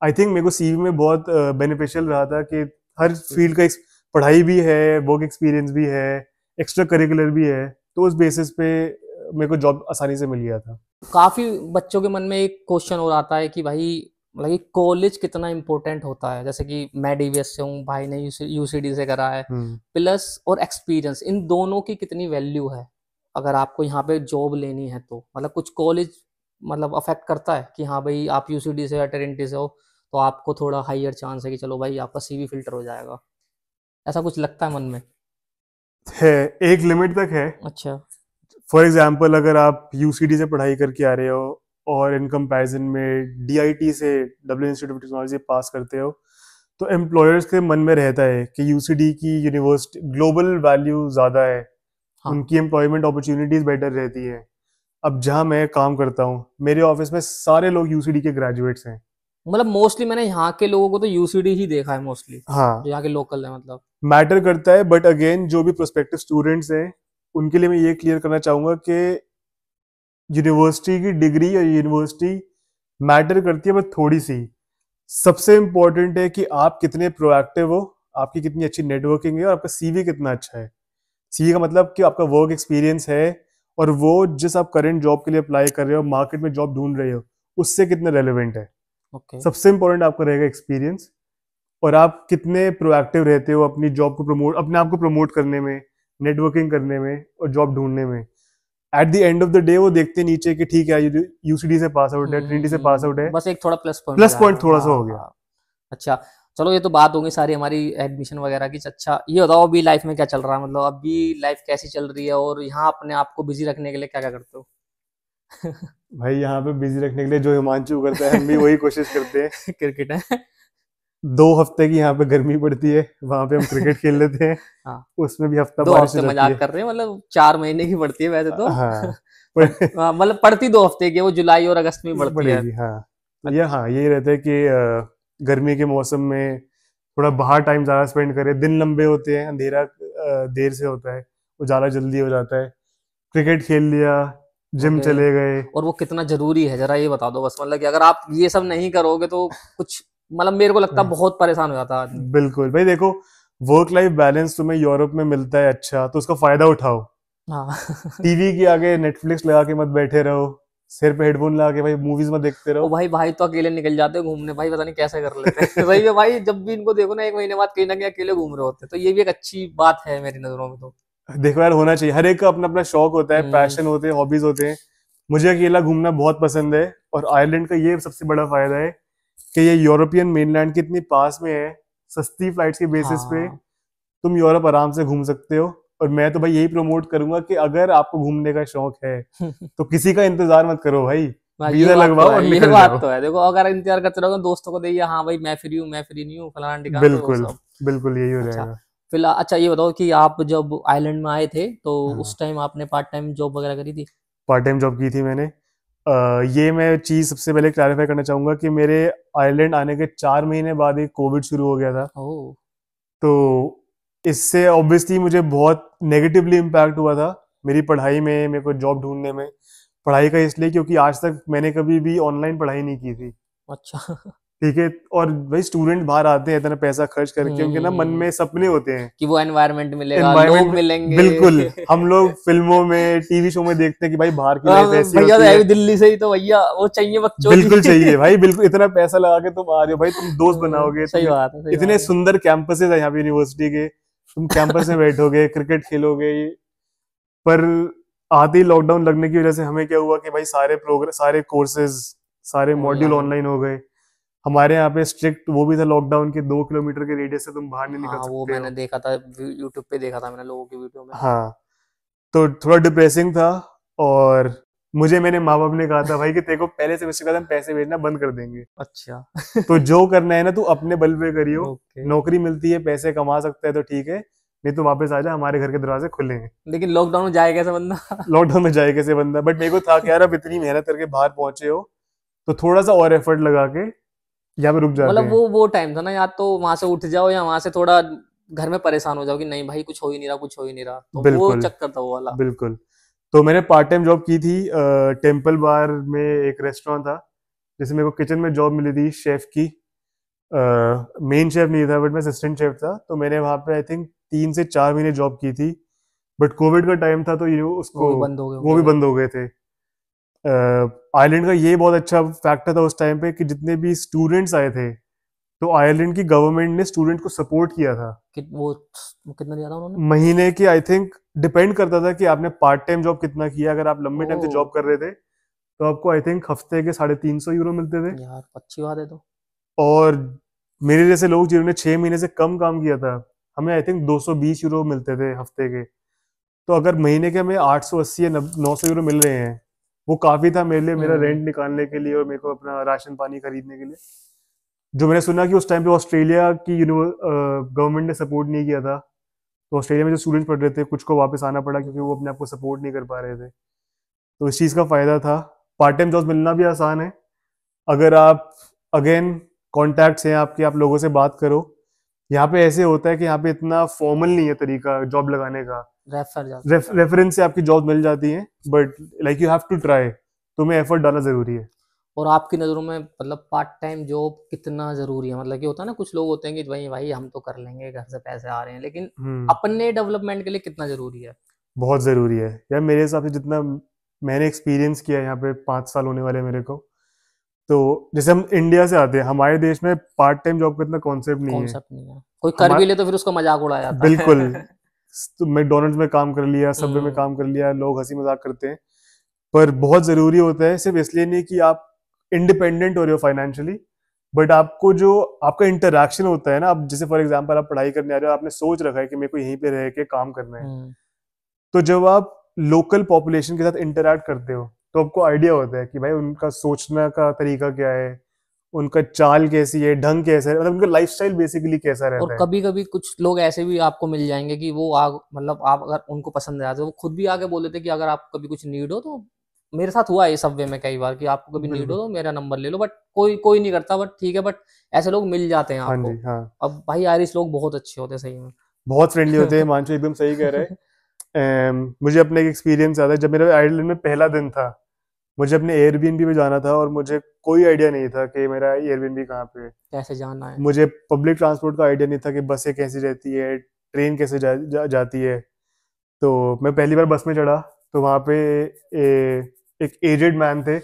आई थिंक मेरे को सीवी में बहुत बेनिफिशियल रहा था कि हर फील्ड का पढ़ाई भी है, वर्क एक्सपीरियंस भी है, एक्स्ट्रा करिकुलर भी है, तो उस बेसिस पे मेरे को जॉब आसानी से मिल गया था। काफी बच्चों के मन में एक क्वेश्चन और आता है कि भाई मतलब कि कॉलेज कितना इम्पोर्टेंट होता है। जैसे कि मैं डीवीएस से हूँ, भाई ने यूसीडी से करा है, हम्म। प्लस और एक्सपीरियंस, इन दोनों की कितनी वैल्यू है अगर आपको यहाँ पे जॉब लेनी है? तो मतलब कुछ कॉलेज मतलब अफेक्ट करता है कि हाँ भाई आप यूसीडी से या ट्रिनिटी से हो तो आपको थोड़ा हाइयर चांस है कि चलो भाई आपका सीवी फिल्टर हो जाएगा, ऐसा कुछ लगता है मन में? है, एक लिमिट तक है। अच्छा। फॉर एग्जाम्पल अगर आप यूसीडी से पढ़ाई करके आ रहे हो और इन कंपैरिजन में डीआईटी से, डब्ल्यू इंस्टीट्यूट ऑफ टेक्नोलॉजी पास करते हो, तो एम्प्लॉयर्स के मन में रहता है कि यूसीडी की यूनिवर्सिटी ग्लोबल वैल्यू ज़्यादा है, हाँ, उनकी एम्प्लॉयमेंट अपॉर्चुनिटीज़ बेटर रहती है। अब जहाँ मैं काम करता हूँ, मेरे ऑफिस में सारे लोग यूसीडी के ग्रेजुएट्स हैं। मतलब मोस्टली मैंने यहाँ के लोगों को तो यूसीडी ही देखा है मोस्टली, जो हाँ, यहाँ के लोकल है मतलब। मैटर करता है, बट अगेन जो भी प्रोस्पेक्टिव स्टूडेंट्स हैं उनके लिए मैं ये क्लियर करना चाहूंगा कि यूनिवर्सिटी की डिग्री या यूनिवर्सिटी मैटर करती है, बस थोड़ी सी। सबसे इंपॉर्टेंट है कि आप कितने प्रोएक्टिव हो, आपकी कितनी अच्छी नेटवर्किंग है और आपका सीवी कितना अच्छा है। सीवी का मतलब कि आपका वर्क एक्सपीरियंस है और वो जिस आप करंट जॉब के लिए अप्लाई कर रहे हो, मार्केट में जॉब ढूंढ रहे हो, उससे कितने रेलिवेंट है। ओके। सबसे इंपॉर्टेंट आपका रहेगा एक्सपीरियंस, और आप कितने प्रोएक्टिव रहते हो अपनी जॉब को प्रमोट, अपने आप को प्रमोट करने में, नेटवर्किंग करने में और जॉब ढूंढने में। At the end of the day वो देखते नीचे कि ठीक है यूसीडी से पास आउट है, ट्रिनिटी से पास आउट है, बस एक थोड़ा प्लस पॉइंट हो प्लस जाएगा, पॉइंट थोड़ा सा हाँ हो गया। हाँ। अच्छा, चलो ये तो बात होगी सारी हमारी एडमिशन वगैरह की। अच्छा ये बताओ अभी लाइफ में क्या चल रहा है, मतलब अभी लाइफ कैसी चल रही है और यहाँ अपने आप को बिजी रखने के लिए क्या क्या करते हो? भाई यहाँ पे बिजी रखने के लिए जो हिमांशु करता है हम भी वही कोशिश करते हैं। क्रिकेट है। 2 हफ्ते की यहाँ पे गर्मी पड़ती है, वहां पे हम क्रिकेट खेल लेते हैं। हाँ, उसमें भी हफ्ता 2 बारिश हो हफ्ते जाती मजाक है। कर रहे हैं, मतलब 4 महीने की पड़ती है वैसे तो। हाँ बट हाँ, मतलब पड़ती 2 हफ्ते की है, वो जुलाई और अगस्त में पड़ती है। पड़ेगी हाँ। तो ये अच्छा। हाँ यही रहता है कि गर्मी के मौसम में थोड़ा बाहर टाइम ज़्यादा स्पेंड करें, दिन लंबे होते हैं, अंधेरा देर से होता है, उजाला जल्दी हो जाता है। क्रिकेट खेल लिया, जिम ओके। चले गए। और वो कितना जरूरी है जरा ये बता दो बस, मतलब कि अगर आप ये सब नहीं करोगे तो कुछ, मतलब मेरे को लगता है हाँ, बहुत परेशान हो जाता है आदमी। बिल्कुल भाई देखो, वर्क लाइफ बैलेंस तुम्हें यूरोप में मिलता है अच्छा, तो उसका फायदा उठाओ। हाँ। टीवी के आगे नेटफ्लिक्स लगा के मत बैठे रहो, सिर पे हेडफोन लगा के भाई मूवीज मत देखते ओ रहो। भाई, भाई तो अकेले निकल जाते हैं घूमने, भाई पता नहीं कैसे कर लेते हैं। सही है भाई, जब भी इनको देखो ना 1 महीने बाद कहीं ना कहीं अकेले घूम रहे होते हैं, तो ये भी एक अच्छी बात है मेरी नजरों में तो। देखो यार, होना चाहिए, हर एक का अपना अपना शौक होता है, हम्म। पैशन होते हैं, हॉबीज होते हैं। मुझे अकेला घूमना बहुत पसंद है, और आयरलैंड का ये सबसे बड़ा फायदा है कि ये यूरोपियन मेनलैंड के इतनी पास में है, सस्ती फ्लाइट्स के बेसिस पे हाँ। तुम यूरोप आराम से घूम सकते हो। और मैं तो भाई यही प्रमोट करूंगा कि अगर आपको घूमने का शौक है तो किसी का इंतजार मत करो भाई, हाँ, ये वीजा बात तो लगवाओ और है, ये निकल बात जाओ। तो है। देखो अगर इंतजार करते रहोगे दोस्तों को देखिए, हाँ भाई मैं फ्री हूँ, मैं फ्री नहीं हूँ, फलाना ठिकाना, तो वो बिल्कुल सब। बिल्कुल यही हो अच्छा। जाएगा। फिलहाल अच्छा ये बताओ कि आप जब आइलैंड में आए थे तो हाँ, उस टाइम आपने पार्ट टाइम जॉब वगैरह करी थी? पार्ट टाइम जॉब की थी मैंने। ये मैं चीज सबसे पहले क्लैरिफाई करना चाहूंगा कि मेरे आयरलैंड आने के 4 महीने बाद ही कोविड शुरू हो गया था। ओह। तो इससे ऑब्वियसली मुझे बहुत नेगेटिवली इम्पैक्ट हुआ था मेरी पढ़ाई में, मेरे को जॉब ढूंढने में। पढ़ाई का इसलिए क्योंकि आज तक मैंने कभी भी ऑनलाइन पढ़ाई नहीं की थी। अच्छा। ठीक है, और भाई स्टूडेंट बाहर आते हैं इतना पैसा खर्च करके, उनके ना मन हम्म। में सपने होते हैं, कि वो एनवायरनमेंट मिलेगा, लोग एनवायरमेंट। मिलेंगे। बिल्कुल, हम लोग फिल्मों में, टीवी शो में देखते हैं कि भाई बाहर की लाइफ ऐसी भैया तो होती है है। भी दिल्ली से ही, तो भैया वो चाहिए बच्चों बिल्कुल की। चाहिए भाई, बिल्कुल, इतना पैसा लगा के तुम आ रहे हो भाई, तुम दोस्त बनाओगे, सही तुम बात है, सही इतने बात है। सुंदर कैंपसेस है यहाँ पे यूनिवर्सिटी के, तुम कैंपस में बैठोगे, क्रिकेट खेलोगे। पर आते ही लॉकडाउन लगने की वजह से हमें क्या हुआ कि भाई सारे प्रोग्राम, सारे कोर्सेज, सारे मॉड्यूल ऑनलाइन। ऑनलाइन हो गए। हमारे यहाँ पे स्ट्रिक्ट वो भी था लॉकडाउन के, 2 किलोमीटर के रेडियस से तुम बाहर नहीं निकल हाँ, वो सकते मैंने हो। देखा था, यूट्यूब पे देखा था मैंने लोगों की वीडियो में। हाँ, तो थोड़ा डिप्रेसिंग था। और मुझे मेरे माँ बाप ने कहा था भाई कि तेरे को पहले सेमेस्टर का हम पैसे भेजना बंद कर देंगे, अच्छा। तो जो करना है ना तू अपने बल पे करियो। ओके। नौकरी मिलती है, पैसे कमा सकता है तो ठीक है, नहीं तो वापस आ जा, हमारे घर के दरवाजे खुले हैं। लेकिन लॉकडाउन में जाए कैसे बंदा? लॉकडाउन में जाए कैसे बंदा, बट मेरे को था कि यार अब इतनी मेहनत करके बाहर पहुंचे हो, तो थोड़ा सा और एफर्ट लगा के यहाँ पे रुक जाते मतलब हैं। वो टाइम था ना, या तो वहां से उठ जाओ या वहां से थोड़ा घर में परेशान हो जाओ कि नहीं भाई कुछ हो ही नहीं रहा, कुछ हो ही नहीं रहा, तो वो बिल्कुल चक्कर था वो वाला। बिल्कुल। तो मैंने पार्ट टाइम जॉब की थी, टेम्पल बार में एक रेस्टोरेंट था, जिसमें मेरे को किचन में जॉब मिली थी शेफ की। मेन शेफ नहीं था बट मैं असिस्टेंट शेफ था, तो मैंने वहाँ पे आई थिंक 3 से 4 महीने जॉब की थी। बट कोविड का टाइम था तो वो उसको भी बंद हो गए वो होंगे भी फिर। बंद हो गए थे। आयरलैंड का ये बहुत अच्छा फैक्टर था उस टाइम पे कि जितने भी स्टूडेंट्स आए थे, तो आयरलैंड की गवर्नमेंट ने स्टूडेंट को सपोर्ट किया था। वो कितना दिया था उन्होंने? महीने के आई थिंक डिपेंड करता था कि आपने पार्ट टाइम जॉब कितना किया। अगर आप लंबे टाइम से ओ जॉब कर रहे थे तो आपको आई थिंक हफ्ते के 350 यूरो मिलते थे। यार, अच्छी बात है तो। और मेरे जैसे लोग जिन्होंने 6 महीने से कम काम किया था, हमें आई थिंक 220 यूरो मिलते थे हफ्ते के। तो अगर महीने के हमें 880 या 900 यूरो मिल रहे हैं, वो काफी था मेरे लिए, मेरा हम्म। रेंट निकालने के लिए और मेरे को अपना राशन पानी खरीदने के लिए। जो मैंने सुना कि उस टाइम पे ऑस्ट्रेलिया की गवर्नमेंट ने सपोर्ट नहीं किया था, तो ऑस्ट्रेलिया में जो स्टूडेंट्स पढ़ रहे थे कुछ को वापस आना पड़ा क्योंकि वो अपने आप को सपोर्ट नहीं कर पा रहे थे। तो इस चीज़ का फायदा था। पार्ट टाइम जॉब मिलना भी आसान है, अगर आप अगेन कॉन्टैक्ट्स हैं आपके, आप लोगों से बात करो। यहाँ पे ऐसे होता है कि यहाँ पे इतना फॉर्मल नहीं है तरीका जॉब लगाने का। रेफर ज्यादा होता है। रेफरेंस से आपकी जॉब मिल जाती है, but like you have to try, तुम्हें एफर्ट डालना जरूरी है। और आपकी नज़रों में मतलब पार्ट टाइम जॉब कितना ज़रूरी है? मतलब कि होता है ना, कुछ लोग होते हैं कि भाई भाई हम तो कर लेंगे, घर से पैसे आ रहे हैं, लेकिन हम्म, अपने डेवलपमेंट के लिए कितना ज़रूरी है? बहुत ज़रूरी है यार, मेरे हिसाब से जितना मैंने एक्सपीरियंस किया है यहाँ पे, 5 साल होने वाले हैं मेरे को। तो जैसे हम इंडिया से आते हैं, हमारे देश में पार्ट टाइम जॉब का इतना कॉन्सेप्ट नहीं है। कॉन्सेप्ट नहीं है, कोई कर भी हमारे ले तो फिर उसका मजाक उड़ाया जाता बिल्कुल, है। तो मैकडोनल्ड्स में काम कर लिया, सबवे में हम्म। काम कर लिया, लोग हंसी मजाक करते हैं। पर बहुत ज़रूरी होता है, सिर्फ इसलिए नहीं कि आप इंडिपेंडेंट हो रहे हो फाइनेंशियली, बट आपको जो आपका इंटरेक्शन होता है ना, आप जैसे फॉर एग्जांपल आप पढ़ाई करने आ रहे हो, आपने सोच रखा है कि मेरे को यहीं पे रह के काम करना है, हम्म। तो जब आप लोकल पॉपुलेशन के साथ इंटरेक्ट करते हो तो आपको आइडिया होता है कि भाई उनका सोचने का तरीका क्या है, उनका चाल कैसी है, ढंग कैसा है, मतलब उनका लाइफस्टाइल बेसिकली कैसा और रहता है। कभी कभी कुछ लोग ऐसे भी आपको मिल जाएंगे कि वो आग मतलब आप अगर उनको पसंद आते वो खुद भी आके बोल देते कि अगर आपको कभी कुछ नीड हो तो मेरे साथ हुआ है ये सब वे में कई बार कि आपको कभी नीड हो बिल्कुल। तो मेरा नंबर ले लो, बट कोई कोई नहीं करता, बट ठीक है, बट ऐसे लोग मिल जाते हैं हाँ आपको। जी, हाँ। अब भाई आयरिश लोग बहुत अच्छे होते हैं सही में। बहुत फ्रेंडली होते हैं, हिमांशु एकदम सही कह रहे हैं। मुझे अपना एक एक्सपीरियंस याद है, जब मेरा आयरलैंड में पहला दिन था, मुझे अपने एयरबीएनबी पे जाना था और मुझे कोई आइडिया नहीं था कि मेरा एयरबीएनबी कहाँ पे है। कैसे जाना है। मुझे पब्लिक ट्रांसपोर्ट का आइडिया नहीं था कि बसें कैसी रहती है, ट्रेन कैसे जाती है। तो मैं पहली बार बस में चढ़ा, तो वहाँ पे एक एजेड मैन थे,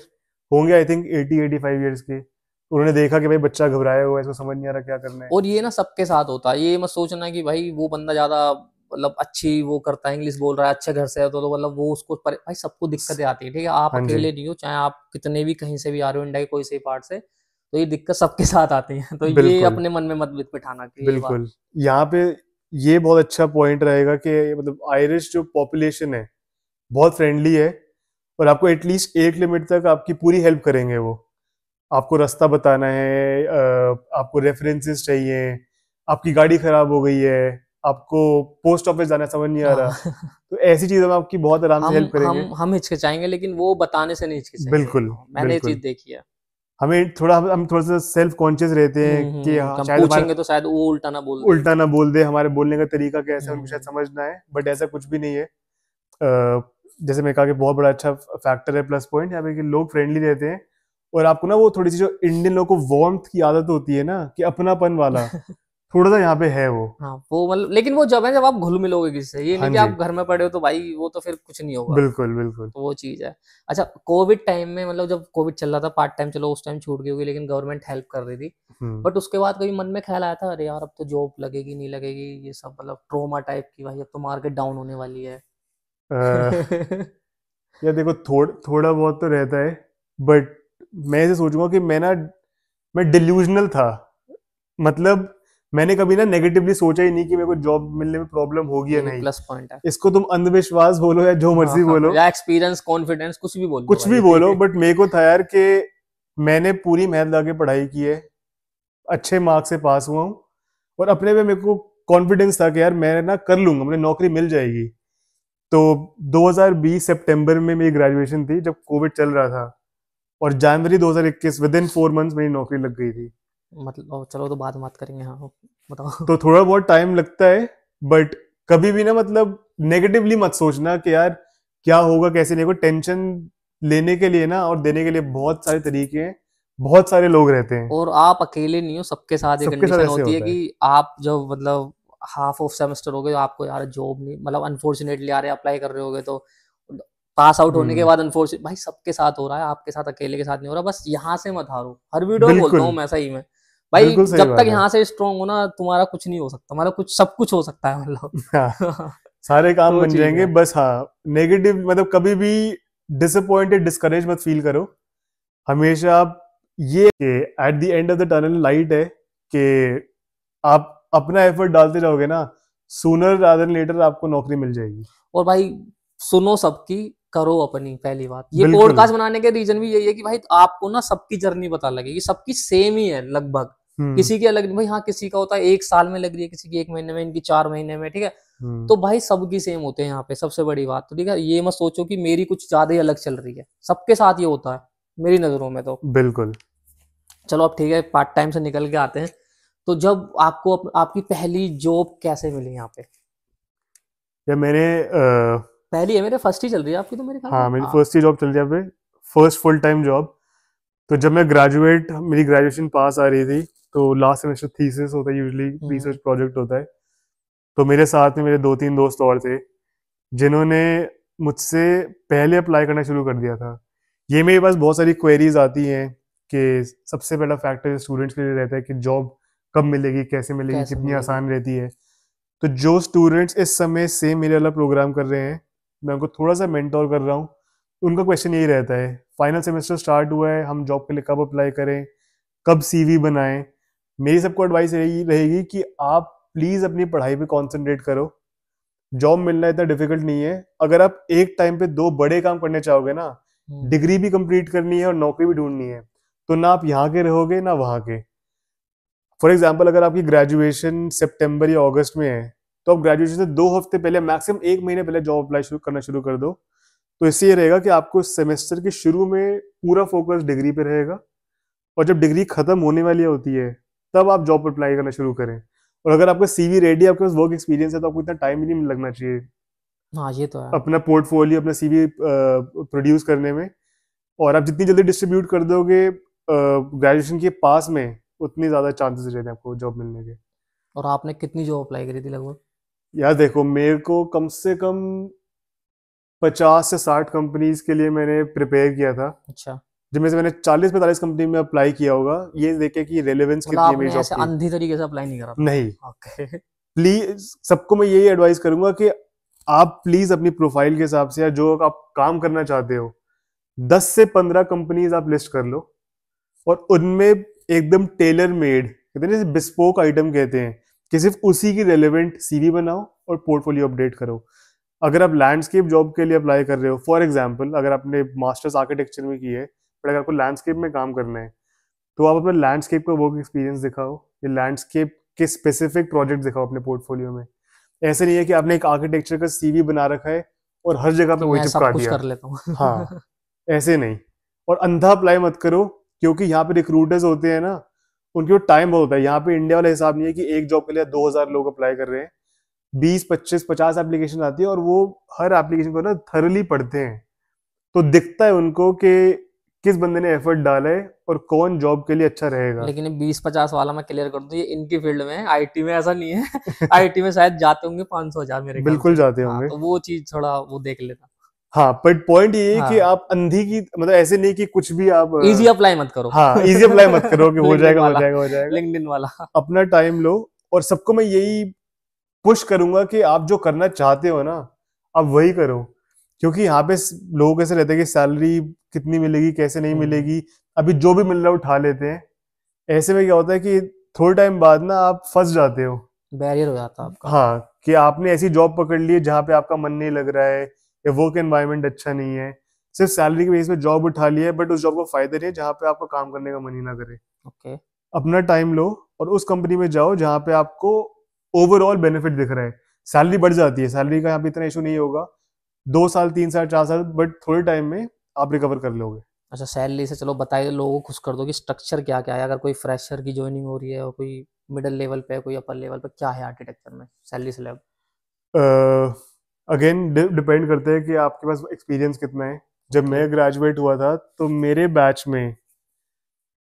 होंगे आई थिंक 80-85 ईयर्स के। उन्होंने देखा कि भाई बच्चा घबराया हुआ है, इसको समझ नहीं आ रहा क्या करना है। और ये ना सबके साथ होता है, ये मत सोचना कि भाई वो बंदा ज्यादा मतलब अच्छी वो करता है, इंग्लिश बोल रहा है, अच्छे घर से है तो मतलब वो उसको भाई सबको दिक्कतें आती है, ठीक है, आप हाँ जी, अकेले नहीं हो, चाहे आप कितने भी कहीं से भी आ रहे हो इंडिया के कोई से पार्ट से, तो ये दिक्कत सबके साथ आती है, तो ये बिल्कुल अपने मन में मत बिठाना कि ये बात। बिल्कुल। यहाँ पे ये बहुत अच्छा पॉइंट रहेगा कि मतलब आयरिश जो पॉपुलेशन है बहुत फ्रेंडली है, और आपको एटलीस्ट एक लिमिट तक आपकी पूरी हेल्प करेंगे वो। आपको रास्ता बताना है, आपको रेफरेंसेस चाहिए, आपकी गाड़ी खराब हो गई है, आपको पोस्ट ऑफिस जाना समझ नहीं आ रहा, हाँ। तो ऐसी चीजों में आपकी बहुत आराम से हम हेल्प करेंगे। हम हिचकिचाएंगे लेकिन वो बताने से नहीं हिचकिचाएंगे। बिल्कुल हाँ, मैंने ये बिल्कुल। चीज देखी है। हम थोड़ा सा सेल्फ कॉन्शियस रहते हैं कि हाँ हम शायद हमारा पूछेंगे तो शायद वो उल्टा ना बोल दे। उल्टा ना बोल दे, हमारे बोलने का तरीका कैसा है उनको शायद हम्म। समझना है, बट ऐसा कुछ भी नहीं है। जैसे मैं कहा कि बहुत बड़ा अच्छा फैक्टर है, प्लस पॉइंट यहाँ पे कि लोग फ्रेंडली रहते हैं। और आपको ना वो थोड़ी सी जो इंडियन लोगों को वार्मथ की आदत होती है ना, कि अपनापन वाला थोड़ा सा यहाँ पे है वो। हाँ वो मतलब, लेकिन वो जब है जब आप घुल मिलोगे किसी से, ये हाँ नहीं कि जी, आप घर में पड़े हो तो भाई वो तो फिर कुछ नहीं होगा। बिल्कुल बिल्कुल। तो वो चीज है। अच्छा, कोविड टाइम में मतलब जब कोविड चल रहा था पार्ट टाइम, चलो उस टाइम छूट गई होगी लेकिन गवर्नमेंट हेल्प कर रही थी, हम्म। बट उसके बाद कभी मन में ख्याल आया था अरे यार अब तो जॉब लगेगी नहीं लगेगी, ये सब मतलब ट्रोमा टाइप की, भाई अब तो मार्केट डाउन होने वाली है। अह, यार देखो, थोड़ा बहुत तो रहता है, बट मैं ऐसे सोचूंगा कि मैं डिल्यूजनल था। मतलब मैंने कभी ना नेगेटिवली सोचा ही नहीं कि मेरे को जॉब मिलने में प्रॉब्लम होगी या ये नहीं। प्लस पॉइंट है। इसको तुम अंधविश्वास बोलो या जो हाँ मर्जी हाँ हाँ, बोलो, या एक्सपीरियंस कॉन्फिडेंस कुछ भी बोल लो कुछ भी भाई। बोलो, बट मेरे को था यार कि मैंने पूरी मेहनत लगा के पढ़ाई की है, अच्छे मार्क्स से पास हुआ हूँ, और अपने पे मेरे को कॉन्फिडेंस था कि यार मैं ना कर लूंगा, मुझे नौकरी मिल जाएगी। तो 2020 सितंबर में मेरी ग्रेजुएशन थी जब कोविड चल रहा था, और जनवरी 2021 विद इन 4 मंथ्स मेरी नौकरी लग गई थी। मतलब चलो तो बात बात करेंगे, हाँ बताओ। तो थोड़ा बहुत टाइम लगता है, बट कभी भी ना मतलब नेगेटिवली मत सोचना कि यार क्या होगा कैसे नहीं होगा। टेंशन लेने के लिए ना और देने के लिए बहुत सारे तरीके हैं, बहुत सारे लोग रहते हैं। और आप अकेले नहीं हो, सबके साथ ये सबके साथ कंडीशन ऐसे होती है होता कि है। आप जब मतलब हाफ ऑफ सेमेस्टर हो गए तो आपको यार जॉब नहीं, मतलब अनफॉर्चुनेटली यार अप्लाई कर रहे होगे तो पास आउट होने के हम्म। बाद अनफॉर्चुनेट भाई सबके साथ हो रहा है, आपके साथ अकेले के साथ नहीं हो रहा, बस यहाँ से मत हारो, हर वीडियो में बोलता बिल्कुल हूँ मैं सही में। भाई बिल्कुल सही जब तक बात है। यहाँ से स्ट्रांग हो ना तुम्हारा कुछ नहीं हो सकता, मतलब कुछ सब कुछ हो सकता है मतलब। हाँ, सारे काम तो बन चीज जाएंगे, है। बस हाँ नेगेटिव मतलब कभी भी डिसअपॉइंटेड डिस्करेज मत फील करो। हमेशा आप ये कि at the end of the tunnel light है, कि आप अपना एफर्ट डालते जाओगे ना, सूनर रादर देन लेटर आपको नौकरी मिल जाएगी। और भाई सुनो सबकी, करो अपनी, पहली बात ये बिल्कुल। पॉडकास्ट बनाने के रीजन भी यही है कि भाई आपको ना सबकी जर्नी पता लगेगी, सबकी सेम ही है लगभग, हम्म। किसी की अलग नहीं भाई, हाँ किसी का होता है 1 साल में लग रही है, किसी की 1 महीने में, इनकी 4 महीने में, ठीक है। हम्म। तो भाई सबकी सेम होते हैं यहाँ पे, सबसे बड़ी बात तो ठीक है, ये मत सोचो कि मेरी कुछ ज्यादा ही अलग चल रही है, सबके साथ ये होता है मेरी नजरों में तो। बिल्कुल। चलो अब ठीक है, पार्ट टाइम से निकल के आते हैं। तो जब आपको आपकी पहली जॉब कैसे मिली यहाँ पे? या मैंने पहली है मेरे, फर्स्ट ही चल रही है आपकी तो मेरे ख्याल से, हाँ मेरी हाँ। फर्स्ट ही जॉब चल रही है पे, फर्स्ट फुल टाइम जॉब। तो जब मैं ग्रेजुएट, मेरी ग्रेजुएशन पास आ रही थी, तो लास्ट सेमेस्टर थीसिस होता है, यूजुअली रिसर्च हम्म। प्रोजेक्ट होता है। तो मेरे साथ में मेरे 2-3 दोस्त और थे, जिन्होंने मुझसे पहले अप्लाई करना शुरू कर दिया था। ये मेरे पास बहुत सारी क्वेरीज आती हैं कि सबसे पहला फैक्टर स्टूडेंट्स के लिए रहता है कि जॉब कब मिलेगी, कैसे मिलेगी, कैसे कितनी मिलेगी? आसान रहती है। तो जो स्टूडेंट्स इस समय सेम मेरे वाला प्रोग्राम कर रहे हैं, मैं उनको थोड़ा सा मेंटोर कर रहा हूँ। उनका क्वेश्चन यही रहता है, फाइनल सेमेस्टर स्टार्ट हुआ है, हम जॉब के लिए कब अप्लाई करें, कब सीवी बनाएं। मेरी सबको एडवाइस यही रहेगी कि आप प्लीज़ अपनी पढ़ाई पे कंसंट्रेट करो। जॉब मिलना इतना डिफिकल्ट नहीं है। अगर आप एक टाइम पे दो बड़े काम करने चाहोगे ना, डिग्री भी कंप्लीट करनी है और नौकरी भी ढूंढनी है, तो ना आप यहाँ के रहोगे ना वहाँ के। फॉर एग्जाम्पल, अगर आपकी ग्रेजुएशन सितंबर या अगस्त में है, तो आप ग्रेजुएशन से 2 हफ्ते पहले, मैक्सिमम 1 महीने पहले जॉब अप्लाई करना शुरू कर दो। तो इससे ये रहेगा कि आपको सेमेस्टर के शुरू में पूरा फोकस डिग्री पे रहेगा, और जब डिग्री खत्म होने वाली होती है तब आप जॉब अप्लाई करना शुरू करें। और अगर आपका सीवी रेडी, आपके पास वर्क एक्सपीरियंस है, तो आपको इतना टाइम ही नहीं लगना चाहिए हाँ ये तो है। अपना पोर्टफोलियो, अपना सीवी प्रोड्यूस करने में। और आप जितनी जल्दी डिस्ट्रीब्यूट कर दोगे ग्रेजुएशन के पास में, उतनी ज्यादा चांसेस रहते हैं आपको जॉब मिलने के। और आपने कितनी जॉब अप्लाई करी थी लगभग? यार देखो, मेरे को कम से कम 50 से 60 कंपनीज के लिए मैंने प्रिपेयर किया था, अच्छा, जिनमें से मैंने 40-45 कंपनी में अप्लाई किया होगा। ये देखे कि रेलेवेंस मतलब कितनी है मेरी आपने जॉब ऐसे की। अंधी तरीके से अप्लाई नहीं करा था? नहीं, ओके। प्लीज सबको मैं यही एडवाइस करूंगा कि आप प्लीज अपनी प्रोफाइल के हिसाब से, या जो आप काम करना चाहते हो, 10 से 15 कंपनीज आप लिस्ट कर लो, और उनमें एकदम टेलर मेड, कहते हैं बिस्पोक आइटम कहते हैं, कि सिर्फ उसी की रेलेवेंट सीवी बनाओ और पोर्टफोलियो अपडेट करो। अगर आप लैंडस्केप जॉब के लिए अप्लाई कर रहे हो, फॉर एग्जांपल अगर आपने मास्टर्स आर्किटेक्चर में की है, पर अगर आपको लैंडस्केप में काम करना है, तो आप अपना लैंडस्केप का वर्क एक्सपीरियंस दिखाओ, या लैंडस्केप के स्पेसिफिक प्रोजेक्ट दिखाओ अपने पोर्टफोलियो में। ऐसे नहीं है कि आपने एक आर्किटेक्चर का सीवी बना रखा है और हर जगह पे कि वही मैं चिपका सब कुछ दिया। कर लेता हूँ। हाँ, ऐसे नहीं। और अंधा अप्लाई मत करो, क्योंकि यहाँ पे रिक्रूटर्स होते हैं ना, उनके टाइम बहुत होता है। यहाँ पे इंडिया वाला हिसाब नहीं है कि एक जॉब के लिए 2000 लोग अप्लाई कर रहे हैं। 20, 25, 50 एप्लीकेशन आती है, और वो हर एप्लीकेशन को ना थरली पढ़ते हैं, तो दिखता है उनको कि किस बंदे ने एफर्ट डाला है और कौन जॉब के लिए अच्छा रहेगा। लेकिन ये 20-50 वाला मैं क्लियर कर दूं, ये इनकी फील्ड में है, आईटी में ऐसा नहीं है। आईटी में शायद जाते होंगे 500,000 मेरे ख्याल बिल्कुल से। जाते हाँ, होंगे। तो वो चीज थोड़ा वो देख लेता। हाँ, बट पॉइंट ये है कि हाँ, आप अंधी की, मतलब ऐसे नहीं कि कुछ भी आप इजी अप्लाई मत करो। हाँ, इजी अप्लाई मत करो कि हो लिंक्डइन जाएगा हो वाला, जाएगा हो जाएगा। लिंक्डइन वाला। अपना टाइम लो, और सबको मैं यही पुश करूंगा कि आप जो करना चाहते हो ना, आप वही करो। क्योंकि यहाँ पे लोग ऐसे रहते हैं कि सैलरी कितनी मिलेगी, कैसे नहीं मिलेगी, अभी जो भी मिल रहा है उठा लेते हैं। ऐसे में क्या होता है कि थोड़े टाइम बाद ना आप फंस जाते हो। बैरियर हो जाता आपका। हाँ, कि आपने ऐसी जॉब पकड़ ली है जहाँ पे आपका मन नहीं लग रहा है, या वर्क एनवायरनमेंट अच्छा नहीं है, सिर्फ सैलरी की बेस पे जॉब उठा लिया है, बट उस जॉब को फायदा नहीं है जहाँ पे आपको काम करने का मन ही ना करे। ओके। अपना टाइम लो और उस कंपनी में जाओ जहाँ पे आपको ओवरऑल बेनिफिट दिख रहा है। सैलरी बढ़ जाती है, सैलरी का यहाँ पे इतना इशू नहीं होगा, 2 साल 3 साल 4 साल, बट थोड़े टाइम में आप रिकवर कर लोगे। अच्छा, सैलरी से चलो बताइए, लोगों को खुश कर दो कि स्ट्रक्चर क्या क्या है, अगर कोई फ्रेशर की ज्वाइनिंग हो रही है और कोई मिडिल लेवल पे, कोई अपर लेवल पे, क्या है आर्किटेक्चर में सैलरी स्लैब? अगेन डिपेंड करता है कि आपके पास एक्सपीरियंस कितना है। जब ओके। मैं ग्रेजुएट हुआ था, तो मेरे बैच में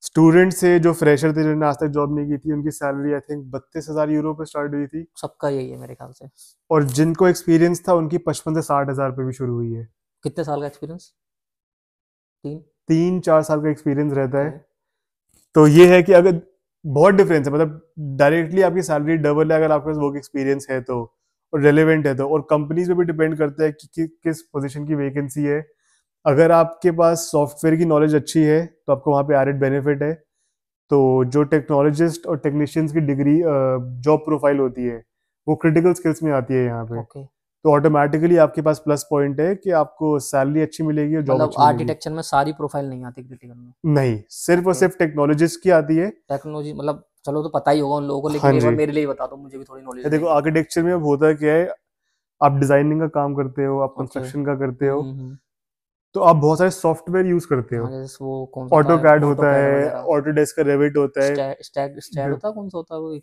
स्टूडेंट से जो फ्रेशर थे, जिन्होंने आज तक जॉब नहीं की थी, उनकी सैलरी आई थिंक 32,000 यूरो पे स्टार्ट हुई थी। सबका यही है मेरे ख्याल से। और जिनको एक्सपीरियंस था, उनकी 55 से 60 हजार पे भी शुरू हुई है। कितने साल का एक्सपीरियंस? 3? 3-4 साल का एक्सपीरियंस रहता ओके। है। तो ये है कि अगर बहुत डिफरेंस है, मतलब डायरेक्टली आपकी सैलरी डबल है अगर आपके पास वर्क एक्सपीरियंस है तो, और रेलेवेंट है तो। और कंपनीज पे भी डिपेंड करता है कि किस पोजीशन की वैकेंसी है। अगर आपके पास सॉफ्टवेयर की नॉलेज अच्छी है, तो आपको वहाँ पे एडेड बेनिफिट है। तो जो टेक्नोलॉजिस्ट और टेक्नीशियंस की डिग्री जॉब प्रोफाइल होती है, वो क्रिटिकल स्किल्स में आती है यहाँ पे। ओके, तो ऑटोमेटिकली आपके पास प्लस पॉइंट है कि आपको सैलरी अच्छी मिलेगी और जॉब मतलब अच्छी मिलेगी। आर्किटेक्चर में सारी प्रोफाइल नहीं आती क्रिटिकल में? नहीं, सिर्फ और ओके। सिर्फ टेक्नोलॉजिस्ट की आती है। टेक्नोलॉजी मतलब चलो तो पता ही होगा उन लोगों को, हाँ लेकिन एक बार जी। मेरे लिए बता दो, मुझे भी थोड़ी नॉलेज देखो, रहेगी। आर्किटेक्चर में अब होता क्या है, आप डिजाइनिंग का काम करते हो, आप ओके। कंस्ट्रक्शन का करते हो, हम्म। तो आप बहुत सारे सॉफ्टवेयर यूज करते हो। हाँ, जैसे वो कौन सा होता ऑटो है, कैड होता ऑटोकैड है, वगैरह। ऑटोडेस्क का रेविट होता है, स्टैड होता है, कौन सा होता है कोई?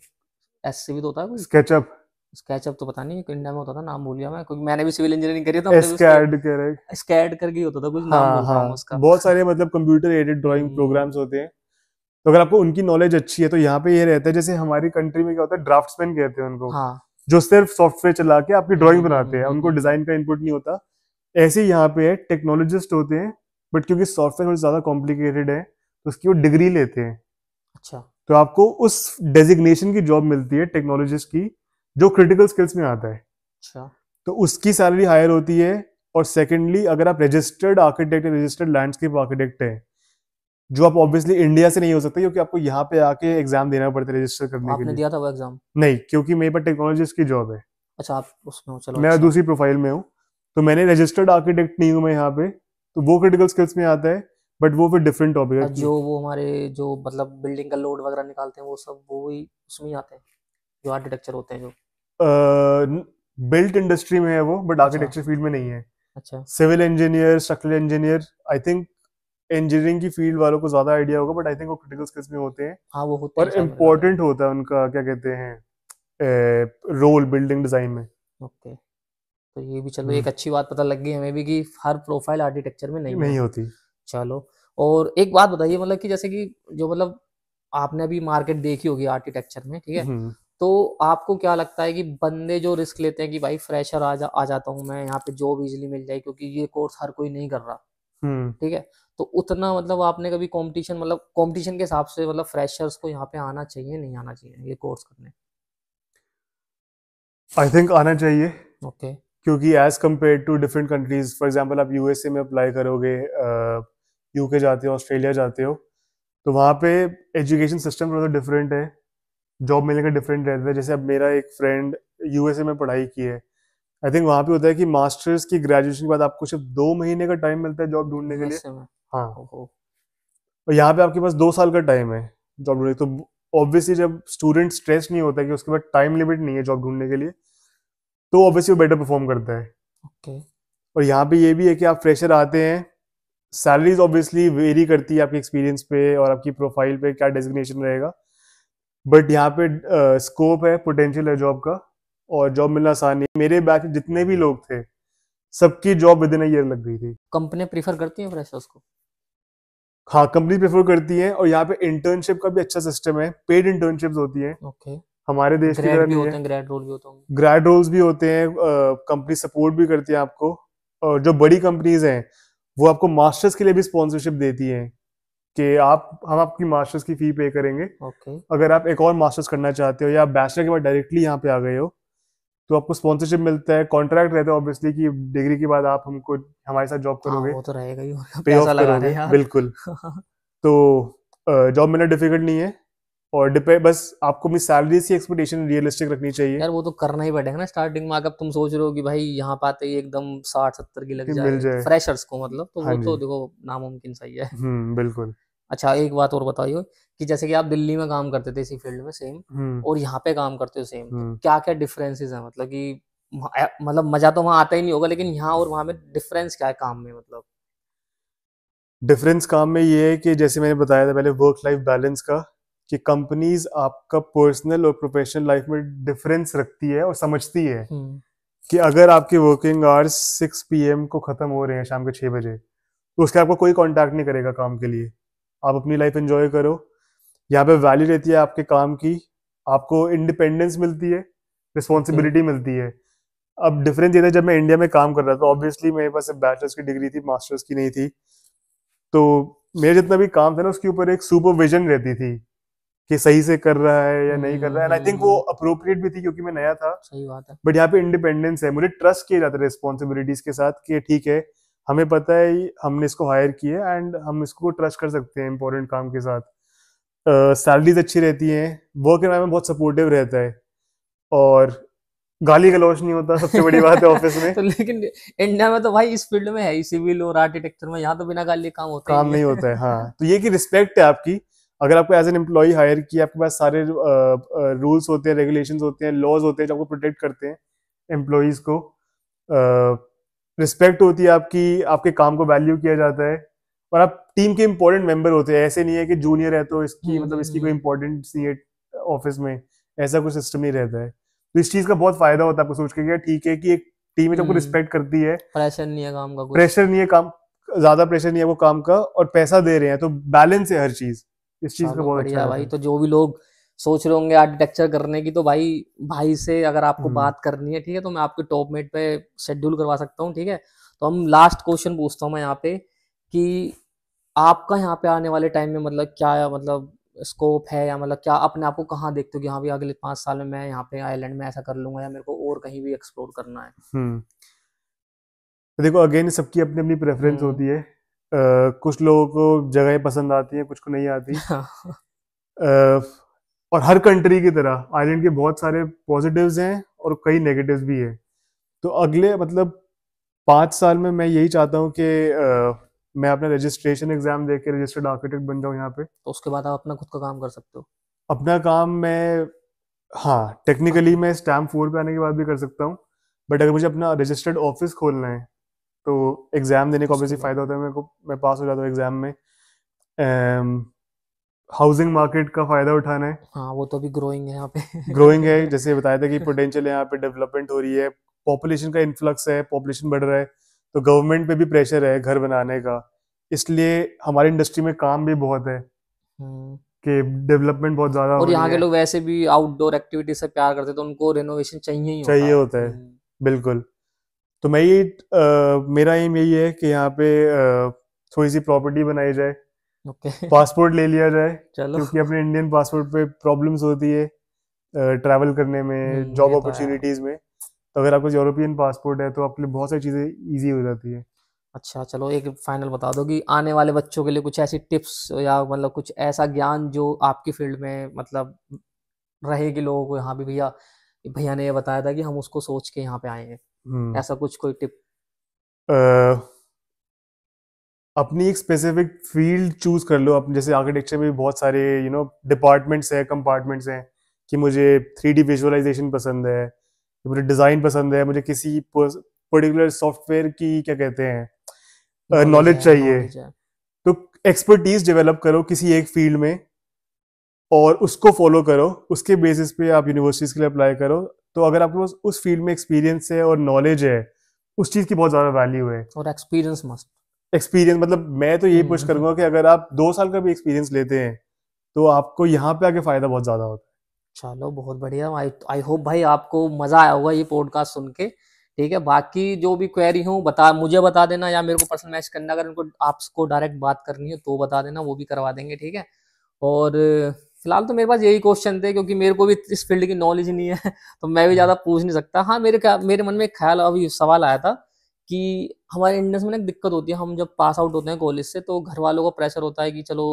एससीबी तो होता है कोई? स्केचअप, स्केचअप तो पता नहीं, इंडिया में होता था, नाम भूल गया मैं, क्योंकि मैंने भी सिविल इंजीनियरिंग करी है, तो हमने भी उसके एसकैड कह रहे। स्कैड करके ही होता था कुछ, नाम हाँ भूल रहा हूँ मैं हाँ, उसका। बहुत सारे मतलब कंप्यूटर एडेड ड्राइंग हम्म। प्रोग्राम्स होते हैं। तो अगर आपको उनकी नॉलेज अच्छी है, तो यहाँ पे ये रहता है, जैसे हमारी कंट्री में क्या होता है, ड्राफ्ट्समैन कहते हैं उनको, हाँ। जो सिर्फ सॉफ्टवेयर चला के आपकी ड्राइंग बनाते हैं, उनको हम्म। डिजाइन का इनपुट नहीं होता। ऐसे ही यहाँ पे है, टेक्नोलॉजिस्ट होते हैं, बट क्योंकि सॉफ्टवेयर थोड़ा ज्यादा कॉम्प्लिकेटेड है, तो उसकी वो डिग्री लेते हैं। अच्छा। तो आपको उस डेजिग्नेशन की जॉब मिलती है टेक्नोलॉजिस्ट की, जो क्रिटिकल स्किल्स में आता है, अच्छा। तो उसकी सैलरी हायर होती है। और सेकेंडली, अगर आप registered architect, registered landscape architect है, जो आप ऑब्वियसली इंडिया से नहीं हो सकते, क्योंकि आपको यहाँ पे आके एग्जाम देना पड़ता है रजिस्टर करने के आपने लिए। दिया था वो एग्जाम? नहीं, क्योंकि मेरे पास टेक्नोलॉजिस्ट की जॉब है, अच्छा, आप उसमें हो, चलो मैं अच्छा। दूसरी प्रोफाइल में हूँ, तो मैंने रजिस्टर्ड आर्किटेक्ट नहीं हूँ मैं यहाँ पे। तो वो क्रिटिकल स्किल्स में आता है, बट वो फिर डिफरेंट टॉपिक है। जो वो हमारे जो मतलब बिल्डिंग का लोड वगैरह निकालते हैं वो सब वो ही उसमें ही आते हैं, जो आर्किटेक्चर होते हैं जो। बिल्ट इंडस्ट्री में है वो, बट अच्छा आर्किटेक्चर फील्ड में नहीं है। अच्छा। Civil engineer, structural engineer, I think engineering की फील्ड वालों को ज्यादा आइडिया होगा, बट आई थिंक वो क्रिटिकल स्किल्स में होते हैं हाँ वो होते हैं और शायद मेरे ख्याल इम्पोर्टेंट होता है उनका, क्या कहते हैं, रोल बिल्डिंग डिजाइन में। में। ओके, तो ये भी चलो हम्म, एक अच्छी बात पता लग गई हमें भी कि हर प्रोफाइल आर्किटेक्चर में नहीं है। नहीं होती। चलो, और एक बात बताइए मतलब कि जैसे कि जो मतलब आपने अभी मार्केट देखी होगी आर्किटेक्चर में, ठीक है, हम्म, तो आपको क्या लगता है कि बंदे जो रिस्क लेते हैं कि भाई फ्रेशर आ जाता हूँ मैं यहाँ पे, जॉब इजीली मिल जाए क्योंकि ये कोर्स हर कोई नहीं कर रहा, हम्म। ठीक है, तो उतना मतलब आपने कभी कंपटीशन मतलब कंपटीशन के हिसाब से मतलब फ्रेशर्स को यहाँ पे आना चाहिए नहीं आना चाहिए ये कोर्स करने? आई थिंक आना चाहिए, ओके। क्योंकि as compare to different countries, for example आप यूएसए में अप्लाई करोगे, यूके जाते हो, ऑस्ट्रेलिया जाते हो, तो वहाँ पे एजुकेशन सिस्टम थोड़ा सा डिफरेंट है, जॉब मिलने का डिफरेंट रहता है। जैसे अब मेरा एक फ्रेंड यूएसए में पढ़ाई की है, आई थिंक वहाँ पे होता है कि मास्टर्स की ग्रेजुएशन के बाद आपको सिर्फ 2 महीने का टाइम मिलता है जॉब ढूंढने के लिए। यूएसए में? हाँ, ओहो। और यहाँ पे आपके पास 2 साल का टाइम है जॉब ढूंढने, तो ऑब्वियसली जब स्टूडेंट स्ट्रेस नहीं होता कि उसके बाद टाइम लिमिट नहीं है जॉब ढूंढने के लिए, तो ऑब्वियसली वो बेटर परफॉर्म करता है। ओके। और यहाँ पे ये भी है कि आप फ्रेशर आते हैं, सैलरीज ऑब्वियसली वेरी करती है आपके एक्सपीरियंस पे और आपकी प्रोफाइल पे क्या डेजिग्नेशन रहेगा, बट यहाँ पे स्कोप है, पोटेंशियल है जॉब का, और जॉब मिलना आसान नहीं है। मेरे बैच में जितने भी लोग थे, सबकी job with in a year लग गई थी। कंपनी प्रीफर करती है फ्रेशर्स को? हाँ, कंपनी प्रेफर करती है, और यहाँ पे इंटर्नशिप का भी अच्छा सिस्टम है, पेड इंटर्नशिप्स होती हैं, ओके। हमारे देश की ग्रेड तरह भी नहीं होते है। हैं, ग्रेड रोल भी होते होंगे? ग्रेड रोल्स भी होते हैं, कंपनी सपोर्ट भी करती है आपको, और जो बड़ी कंपनीज हैं वो आपको मास्टर्स के लिए भी स्पॉन्सरशिप देती हैं कि आप हम आपकी मास्टर्स की फी पे करेंगे। ओके। अगर आप एक और मास्टर्स करना चाहते हो या आप बैचलर के बाद डायरेक्टली यहाँ पे आ गए हो, तो आपको स्पॉन्सरशिप मिलता है, कॉन्ट्रैक्ट रहता है ऑब्वियसली कि डिग्री के बाद आप हमको हमारे साथ जॉब हाँ करोगे, वो तो रहेगा ही पे पैसा ऑफ लगा रहे करोगे, हैं यार। बिल्कुल। तो जॉब मिलना डिफिकल्ट नहीं है, और डिपेंड बस आपको अपनी सैलरी की एक्सपेक्टेशन रियलिस्टिक रखनी चाहिए यार वो तो करना ही पड़ेगा ना स्टार्टिंग में, अगर तुम सोच रहे हो कि भाई यहाँ पाते ही एकदम 60-70 की लग कि मिल जाए जाए। फ्रेशर्स को, मतलब तो हाँ वो जी। तो देखो नामुमकिन सही है। बिल्कुल। अच्छा एक बात और बताइए कि जैसे कि आप दिल्ली में काम करते थे इसी फील्ड में सेम, हम्म, और यहाँ पे काम करते हो सेम, तो हम्म। क्या क्या डिफरेंसेस हैं मतलब कि मतलब मजा तो वहाँ आता ही नहीं होगा, लेकिन यहाँ और वहाँ में डिफरेंस क्या है काम में मतलब? डिफरेंस काम में ये है कि जैसे मैंने बताया था पहले, वर्क लाइफ बैलेंस का, कि कंपनीज आपका पर्सनल और प्रोफेशनल लाइफ में डिफरेंस रखती है और समझती है हम्म। कि अगर आपके वर्किंग आवर्स 6 PM को खत्म हो रहे हैं, शाम के 6 बजे, तो उसके आपको कोई कांटेक्ट नहीं करेगा काम के लिए। आप अपनी लाइफ एंजॉय करो, यहाँ पे वैल्यू रहती है आपके काम की, आपको इंडिपेंडेंस मिलती है, ओके। रिस्पॉन्सिबिलिटी मिलती है। अब डिफरेंस ये था, जब मैं इंडिया में काम कर रहा था, ऑब्वियसली मेरे पास बैचलर्स की डिग्री थी, मास्टर्स की नहीं थी, तो मेरा जितना भी काम था ना उसके ऊपर एक सुपरविजन रहती थी कि सही से कर रहा है या नहीं कर रहा है, एंड आई थिंक वो अप्रोप्रिएट भी थी क्योंकि मैं नया था। सही बात है। बट यहाँ पे इंडिपेंडेंस है, मुझे ट्रस्ट किया जाता है रिस्पॉन्सिबिलिटीज के साथ कि ठीक है, हमें पता है हमने इसको हायर किया है एंड हम इसको ट्रस्ट कर सकते हैं इंपॉर्टेंट काम के साथ। सैलरीज अच्छी रहती हैं, वर्क एनवायरनमेंट बहुत सपोर्टिव रहता है, और गाली गलौज नहीं होता, सबसे बड़ी बात है ऑफिस में। तो लेकिन इंडिया में तो भाई इस फील्ड में है ही, सिविल और आर्किटेक्चर में, यहाँ तो बिना गाली काम होता ही काम नहीं नहीं होता है, है। हाँ, तो ये कि रिस्पेक्ट है आपकी। अगर आपको एज एन एम्प्लॉय हायर किया, आपके पास सारे रूल्स होते हैं, रेगुलेशंस होते हैं, लॉज होते हैं जो आपको प्रोटेक्ट करते हैं एम्प्लॉयज को, रिस्पेक्ट होती है आपकी, आपके काम को वैल्यू किया जाता है, और आप टीम के इंपॉर्टेंट मेंबर होते हैं। ऐसे नहीं है कि जूनियर है तो इसकी मतलब इसकी कोई हम्म। इंपॉर्टेंस नहीं है ऑफिस में, ऐसा कोई सिस्टम नहीं रहता है। तो इस चीज का बहुत फायदा होता है आपको सोच के कि ठीक है कि एक टीम है जो आपको हम्म। रिस्पेक्ट करती है, प्रेशर नहीं है काम का कुछ। प्रेशर नहीं है काम, ज्यादा प्रेशर नहीं है वो काम का, और पैसा दे रहे हैं तो बैलेंस है हर चीज। इस चीज का चलो बहुत अच्छा बढ़िया है रहता भाई, है। तो जो भी लोग सोच रहे होंगे आर्किटेक्चर करने की, तो भाई भाई से अगर आपको हम्म, बात करनी है, ठीक है, तो मैं आपके टॉप मेट पे शेड्यूल करवा सकता हूँ, ठीक है। तो हम लास्ट क्वेश्चन पूछता हूँ मैं यहाँ पे कि आपका यहाँ पे आने वाले टाइम में मतलब क्या मतलब स्कोप है, या मतलब क्या अपने आप को कहाँ देखते हो कि हाँ भी अगले 5 साल में मैं यहाँ पे आइलैंड में ऐसा कर लूंगा, या मेरे को और कहीं भी एक्सप्लोर करना है? हम्म। तो देखो, अगेन सबकी अपनी अपनी प्रेफरेंस हम्म। होती है, कुछ लोगों को जगह पसंद आती है, कुछ को नहीं आती। और हर कंट्री की तरह आइलैंड के बहुत सारे पॉजिटिव्स हैं और कई नेगेटिव्स भी हैं। तो अगले मतलब 5 साल में मैं यही चाहता हूँ कि मैं अपना रजिस्ट्रेशन एग्जाम दे के रजिस्टर्ड आर्किटेक्ट बन जाऊँ यहाँ पे। तो उसके बाद आप अपना खुद का काम कर सकते हो। अपना काम मैं, हाँ टेक्निकली मैं स्टैम्प 4 पे आने के बाद भी कर सकता हूँ, बट अगर मुझे अपना रजिस्टर्ड ऑफिस खोलना है तो एग्जाम देने का उसके ऑब्वियसली बाद फायदा होता है मेरे को, मैं पास हो जाता हूँ एग्जाम में। हाउसिंग मार्केट का फायदा उठाना है, हाँ वो तो अभी ग्रोइंग है यहाँ पे। ग्रोइंग है, जैसे बताया था कि पोटेंशियल यहाँ पे डेवलपमेंट हो रही है, पॉपुलेशन का इन्फ्लक्स है, पॉपुलेशन बढ़ रहा है, तो गवर्नमेंट पे भी प्रेशर है घर बनाने का, इसलिए हमारी इंडस्ट्री में काम भी बहुत है हम्म। कि डेवलपमेट बहुत ज़्यादा और हो रही यहाँ के है, लोग वैसे भी आउटडोर एक्टिविटी से प्यार करते हैं, तो उनको रेनोवेशन चाहिए ही होता चाहिए है। होता है, बिल्कुल। तो मैं ये मेरा एम यही है कि यहाँ पे थोड़ी सी प्रॉपर्टी बनाई जाए, ओके। पासपोर्ट ले लिया जाए, चलो। क्योंकि अपने इंडियन पासपोर्ट पे प्रॉब्लम्स होती है ट्रैवल करने में, जॉब ये तो है। अपॉर्चुनिटीज़ में। तो अगर आपको यूरोपियन पासपोर्ट है तो आपके लिए बहुत सारी चीज़ें ईजी हो जाती है। अच्छा चलो, एक फाइनल बता दो कि आने वाले बच्चों के लिए कुछ ऐसी टिप्स या मतलब कुछ ऐसा ज्ञान जो आपकी फील्ड में मतलब रहेगी लोगों को, यहाँ भी भैया भैया ने ये बताया था कि हम उसको सोच के यहाँ पे आए हैं, हम्म ऐसा कुछ कोई टिप। अ, अपनी एक स्पेसिफिक फील्ड चूज कर लो। अब जैसे आर्किटेक्चर में भी बहुत सारे डिपार्टमेंट्स हैं, कंपार्टमेंट्स हैं, कि मुझे 3D विजुअलाइजेशन पसंद है, मुझे डिज़ाइन पसंद है, मुझे किसी पर्टिकुलर सॉफ्टवेयर की क्या कहते हैं नॉलेज नॉलेज है, चाहिए, नॉलेज है। तो एक्सपर्टीज डेवलप करो किसी एक फील्ड में और उसको फॉलो करो, उसके बेसिस पे आप यूनिवर्सिटीज के लिए अप्लाई करो। तो अगर आपके पास उस फील्ड में एक्सपीरियंस है और नॉलेज है, उस चीज़ की बहुत ज़्यादा वैल्यू है। और एक्सपीरियंस मस्ट। एक्सपीरियंस मतलब मैं तो यही पुश हम्म। करूंगा कि अगर आप 2 साल का भी एक्सपीरियंस लेते हैं तो आपको यहाँ पे आके फायदा बहुत ज्यादा होता चलो बहुत बढ़िया। आई आई होप भाई आपको मजा आया होगा ये पॉडकास्ट सुन के। ठीक है, बाकी जो भी क्वेरी हो मुझे बता देना, या मेरे को पर्सनल मैसेज करना, अगर उनको आपको डायरेक्ट बात करनी है तो बता देना, वो भी करवा देंगे। ठीक है। और फिलहाल तो मेरे पास यही क्वेश्चन थे, क्योंकि मेरे को भी इस फील्ड की नॉलेज नहीं है तो मैं भी है। ज्यादा पूछ नहीं सकता। हाँ मेरे मन में एक ख्याल, अभी सवाल आया था कि हमारे इंडियंस में ना एक दिक्कत होती है, हम जब पास आउट होते हैं कॉलेज से तो घर वालों का प्रेशर होता है कि चलो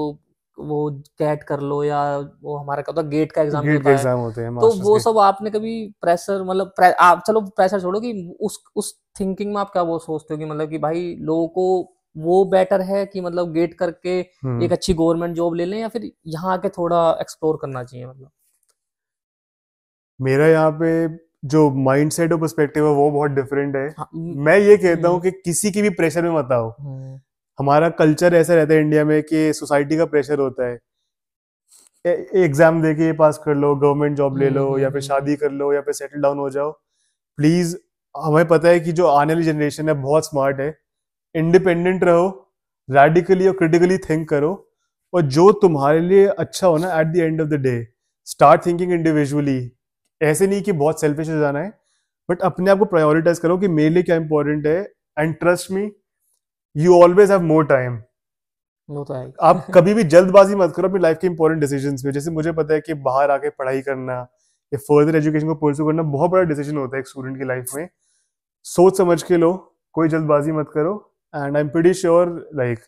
वो कैट कर लो, या वो हमारा क्या होता है गेट का एग्जाम भी गेट के होता है। एग्जाम होते हैं, तो मास्टर्स वो के। सब आपने कभी प्रेशर मतलब आप चलो प्रेशर छोड़ो, कि उस थिंकिंग में आप क्या वो सोचते हो कि मतलब कि भाई लोगों को वो बेटर है कि मतलब गेट करके हम्म एक अच्छी गवर्नमेंट जॉब ले लें, या फिर यहाँ आके थोड़ा एक्सप्लोर करना चाहिए मतलब। मेरा यहाँ पे जो माइंड सेट और पर्सपेक्टिव है वो बहुत डिफरेंट है। हाँ, मैं ये कहता हूँ कि किसी की भी प्रेशर में मत आओ। हम्म, हमारा कल्चर ऐसा रहता है इंडिया में कि सोसाइटी का प्रेशर होता है, एग्जाम दे के ये पास कर लो, गवर्नमेंट जॉब ले लो, या फिर शादी कर लो, या फिर सेटल डाउन हो जाओ। प्लीज, हमें पता है कि जो आने वाली जनरेशन है बहुत स्मार्ट है, इंडिपेंडेंट रहो, रैडिकली और क्रिटिकली थिंक करो, और जो तुम्हारे लिए अच्छा हो ना, at the end of the day start thinking individually. ऐसे नहीं कि बहुत सेल्फिश हो जाना है, बट अपने आप को प्रायोरिटाइज करो कि मेरे लिए क्या इंपॉर्टेंट है, and trust me, you always have more time. वो तो है आप कभी भी जल्दबाजी मत करो अपनी लाइफ के इंपॉर्टेंट डिसीजंस में। जैसे मुझे पता है कि बाहर आके पढ़ाई करना या फर्दर एजुकेशन को परस्यू करना बहुत बड़ा डिसीजन होता है एक स्टूडेंट की लाइफ में। सोच समझ के लो, कोई जल्दबाजी मत करो, and I am pretty sure like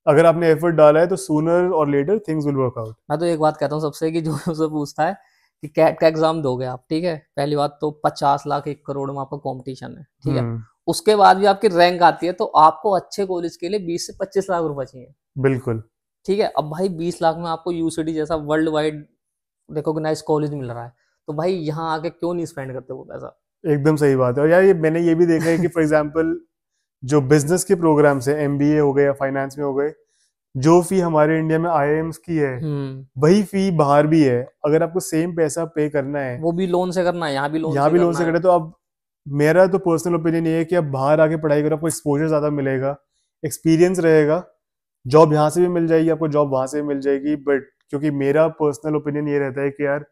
अगर आपने एफर्ट डाला है तो सूनर और later things will work out. मैं तो एक बात कहता हूँ सबसे, कि जो मुझसे पूछता है कि कैट का एग्जाम दोगे आप, ठीक है, पहली बात तो 50 लाख 1 करोड़ में आपका कंपटीशन है, ठीक है, हम्म, उसके बाद भी आपकी रैंक आती है, तो आपको अच्छे कॉलेज के लिए 20 से 25 लाख रुपए चाहिए। बिल्कुल। ठीक है, अब भाई 20 लाख में आपको यूसीडी जैसा वर्ल्ड वाइड रिकॉग्नाइज कॉलेज मिल रहा है, तो भाई यहाँ आके क्यों नहीं स्पेंड करते वो पैसा। एकदम सही बात है। और यार ये मैंने ये भी देखा है कि फॉर एग्जांपल जो बिजनेस के प्रोग्राम्स हैं, एमबीए हो गए या फाइनेंस में हो गए, जो फी हमारे इंडिया में आईआईएम्स की है हम्म। वही फी बाहर भी है। अगर आपको सेम पैसा पे करना है, वो भी लोन से करना है, यहाँ भी लोन यहाँ से भी लोन करना से है। करे, तो अब मेरा तो पर्सनल ओपिनियन ये है कि अब बाहर आके पढ़ाई करो, आपको एक्सपोजर ज्यादा मिलेगा, एक्सपीरियंस रहेगा, जॉब यहाँ से भी मिल जाएगी आपको, जॉब वहां से भी मिल जाएगी। बट क्योंकि मेरा पर्सनल ओपिनियन ये रहता है कि यार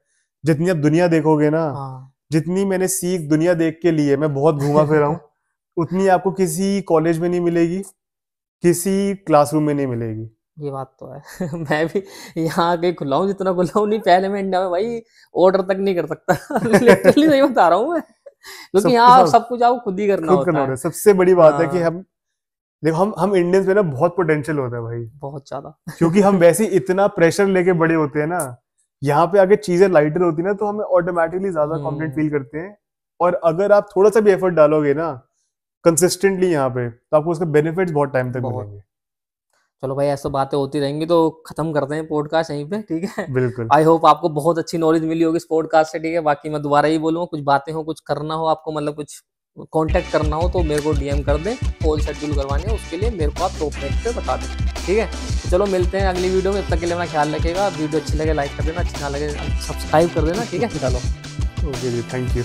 जितनी आप दुनिया देखोगे ना, हाँ। जितनी मैंने सीख दुनिया देख के ली है, मैं बहुत घूमा फिरा हूँ, उतनी आपको किसी कॉलेज में नहीं मिलेगी, किसी क्लासरूम में नहीं मिलेगी। ये बात तो है। मैं भी यहाँ आके खुला हूँ जितना खुला हूँ, नहीं पहले मैं इंडिया में भाई ऑर्डर तक नहीं कर सकता। लिटरली सही बता रहा हूँ मैं, क्योंकि सबके यहाँ साथ सब कुछ आपको खुद ही करना खुद करना होता होता है। है। सबसे बड़ी बात है कि हाँ, हम देखो, हम इंडियंस में ना बहुत पोटेंशियल होता है भाई, बहुत ज्यादा। क्योंकि हम वैसे ही इतना प्रेशर लेके बड़े होते हैं ना, यहाँ पे आगे चीजें लाइटर होती है ना, तो हमें ऑटोमेटिकली ज्यादा कॉन्फिडेंट हम्म। फील करते हैं। और अगर आप थोड़ा सा भी एफर्ट डालोगे ना कंसिस्टेंटली यहाँ पे, तो आपको उसके बेनिफिट्स बहुत टाइम तक बहुत। मिलेंगे। चलो भाई, ऐसे बातें होती रहेंगी तो खत्म करते हैं पॉडकास्ट यहीं पे, ठीक है। बिल्कुल। आई होप आपको बहुत अच्छी नॉलेज मिली होगी इस पॉडकास्ट से, ठीक है। बाकी मैं दोबारा ही बोलूँगा, कुछ बातें हो, कुछ करना हो आपको, मतलब कुछ कांटेक्ट करना हो तो मेरे को डीएम कर दें। कॉल शेड्यूल करवानी है उसके लिए मेरे को आप टॉप नेट पे बता दें, ठीक है। तो चलो मिलते हैं अगली वीडियो में, तब तक के लिए अपना ख्याल रखिएगा। वीडियो अच्छी लगे लाइक कर देना, अच्छी ना लगे सब्सक्राइब कर देना, ठीक है। चलो ओके जी, थैंक यू।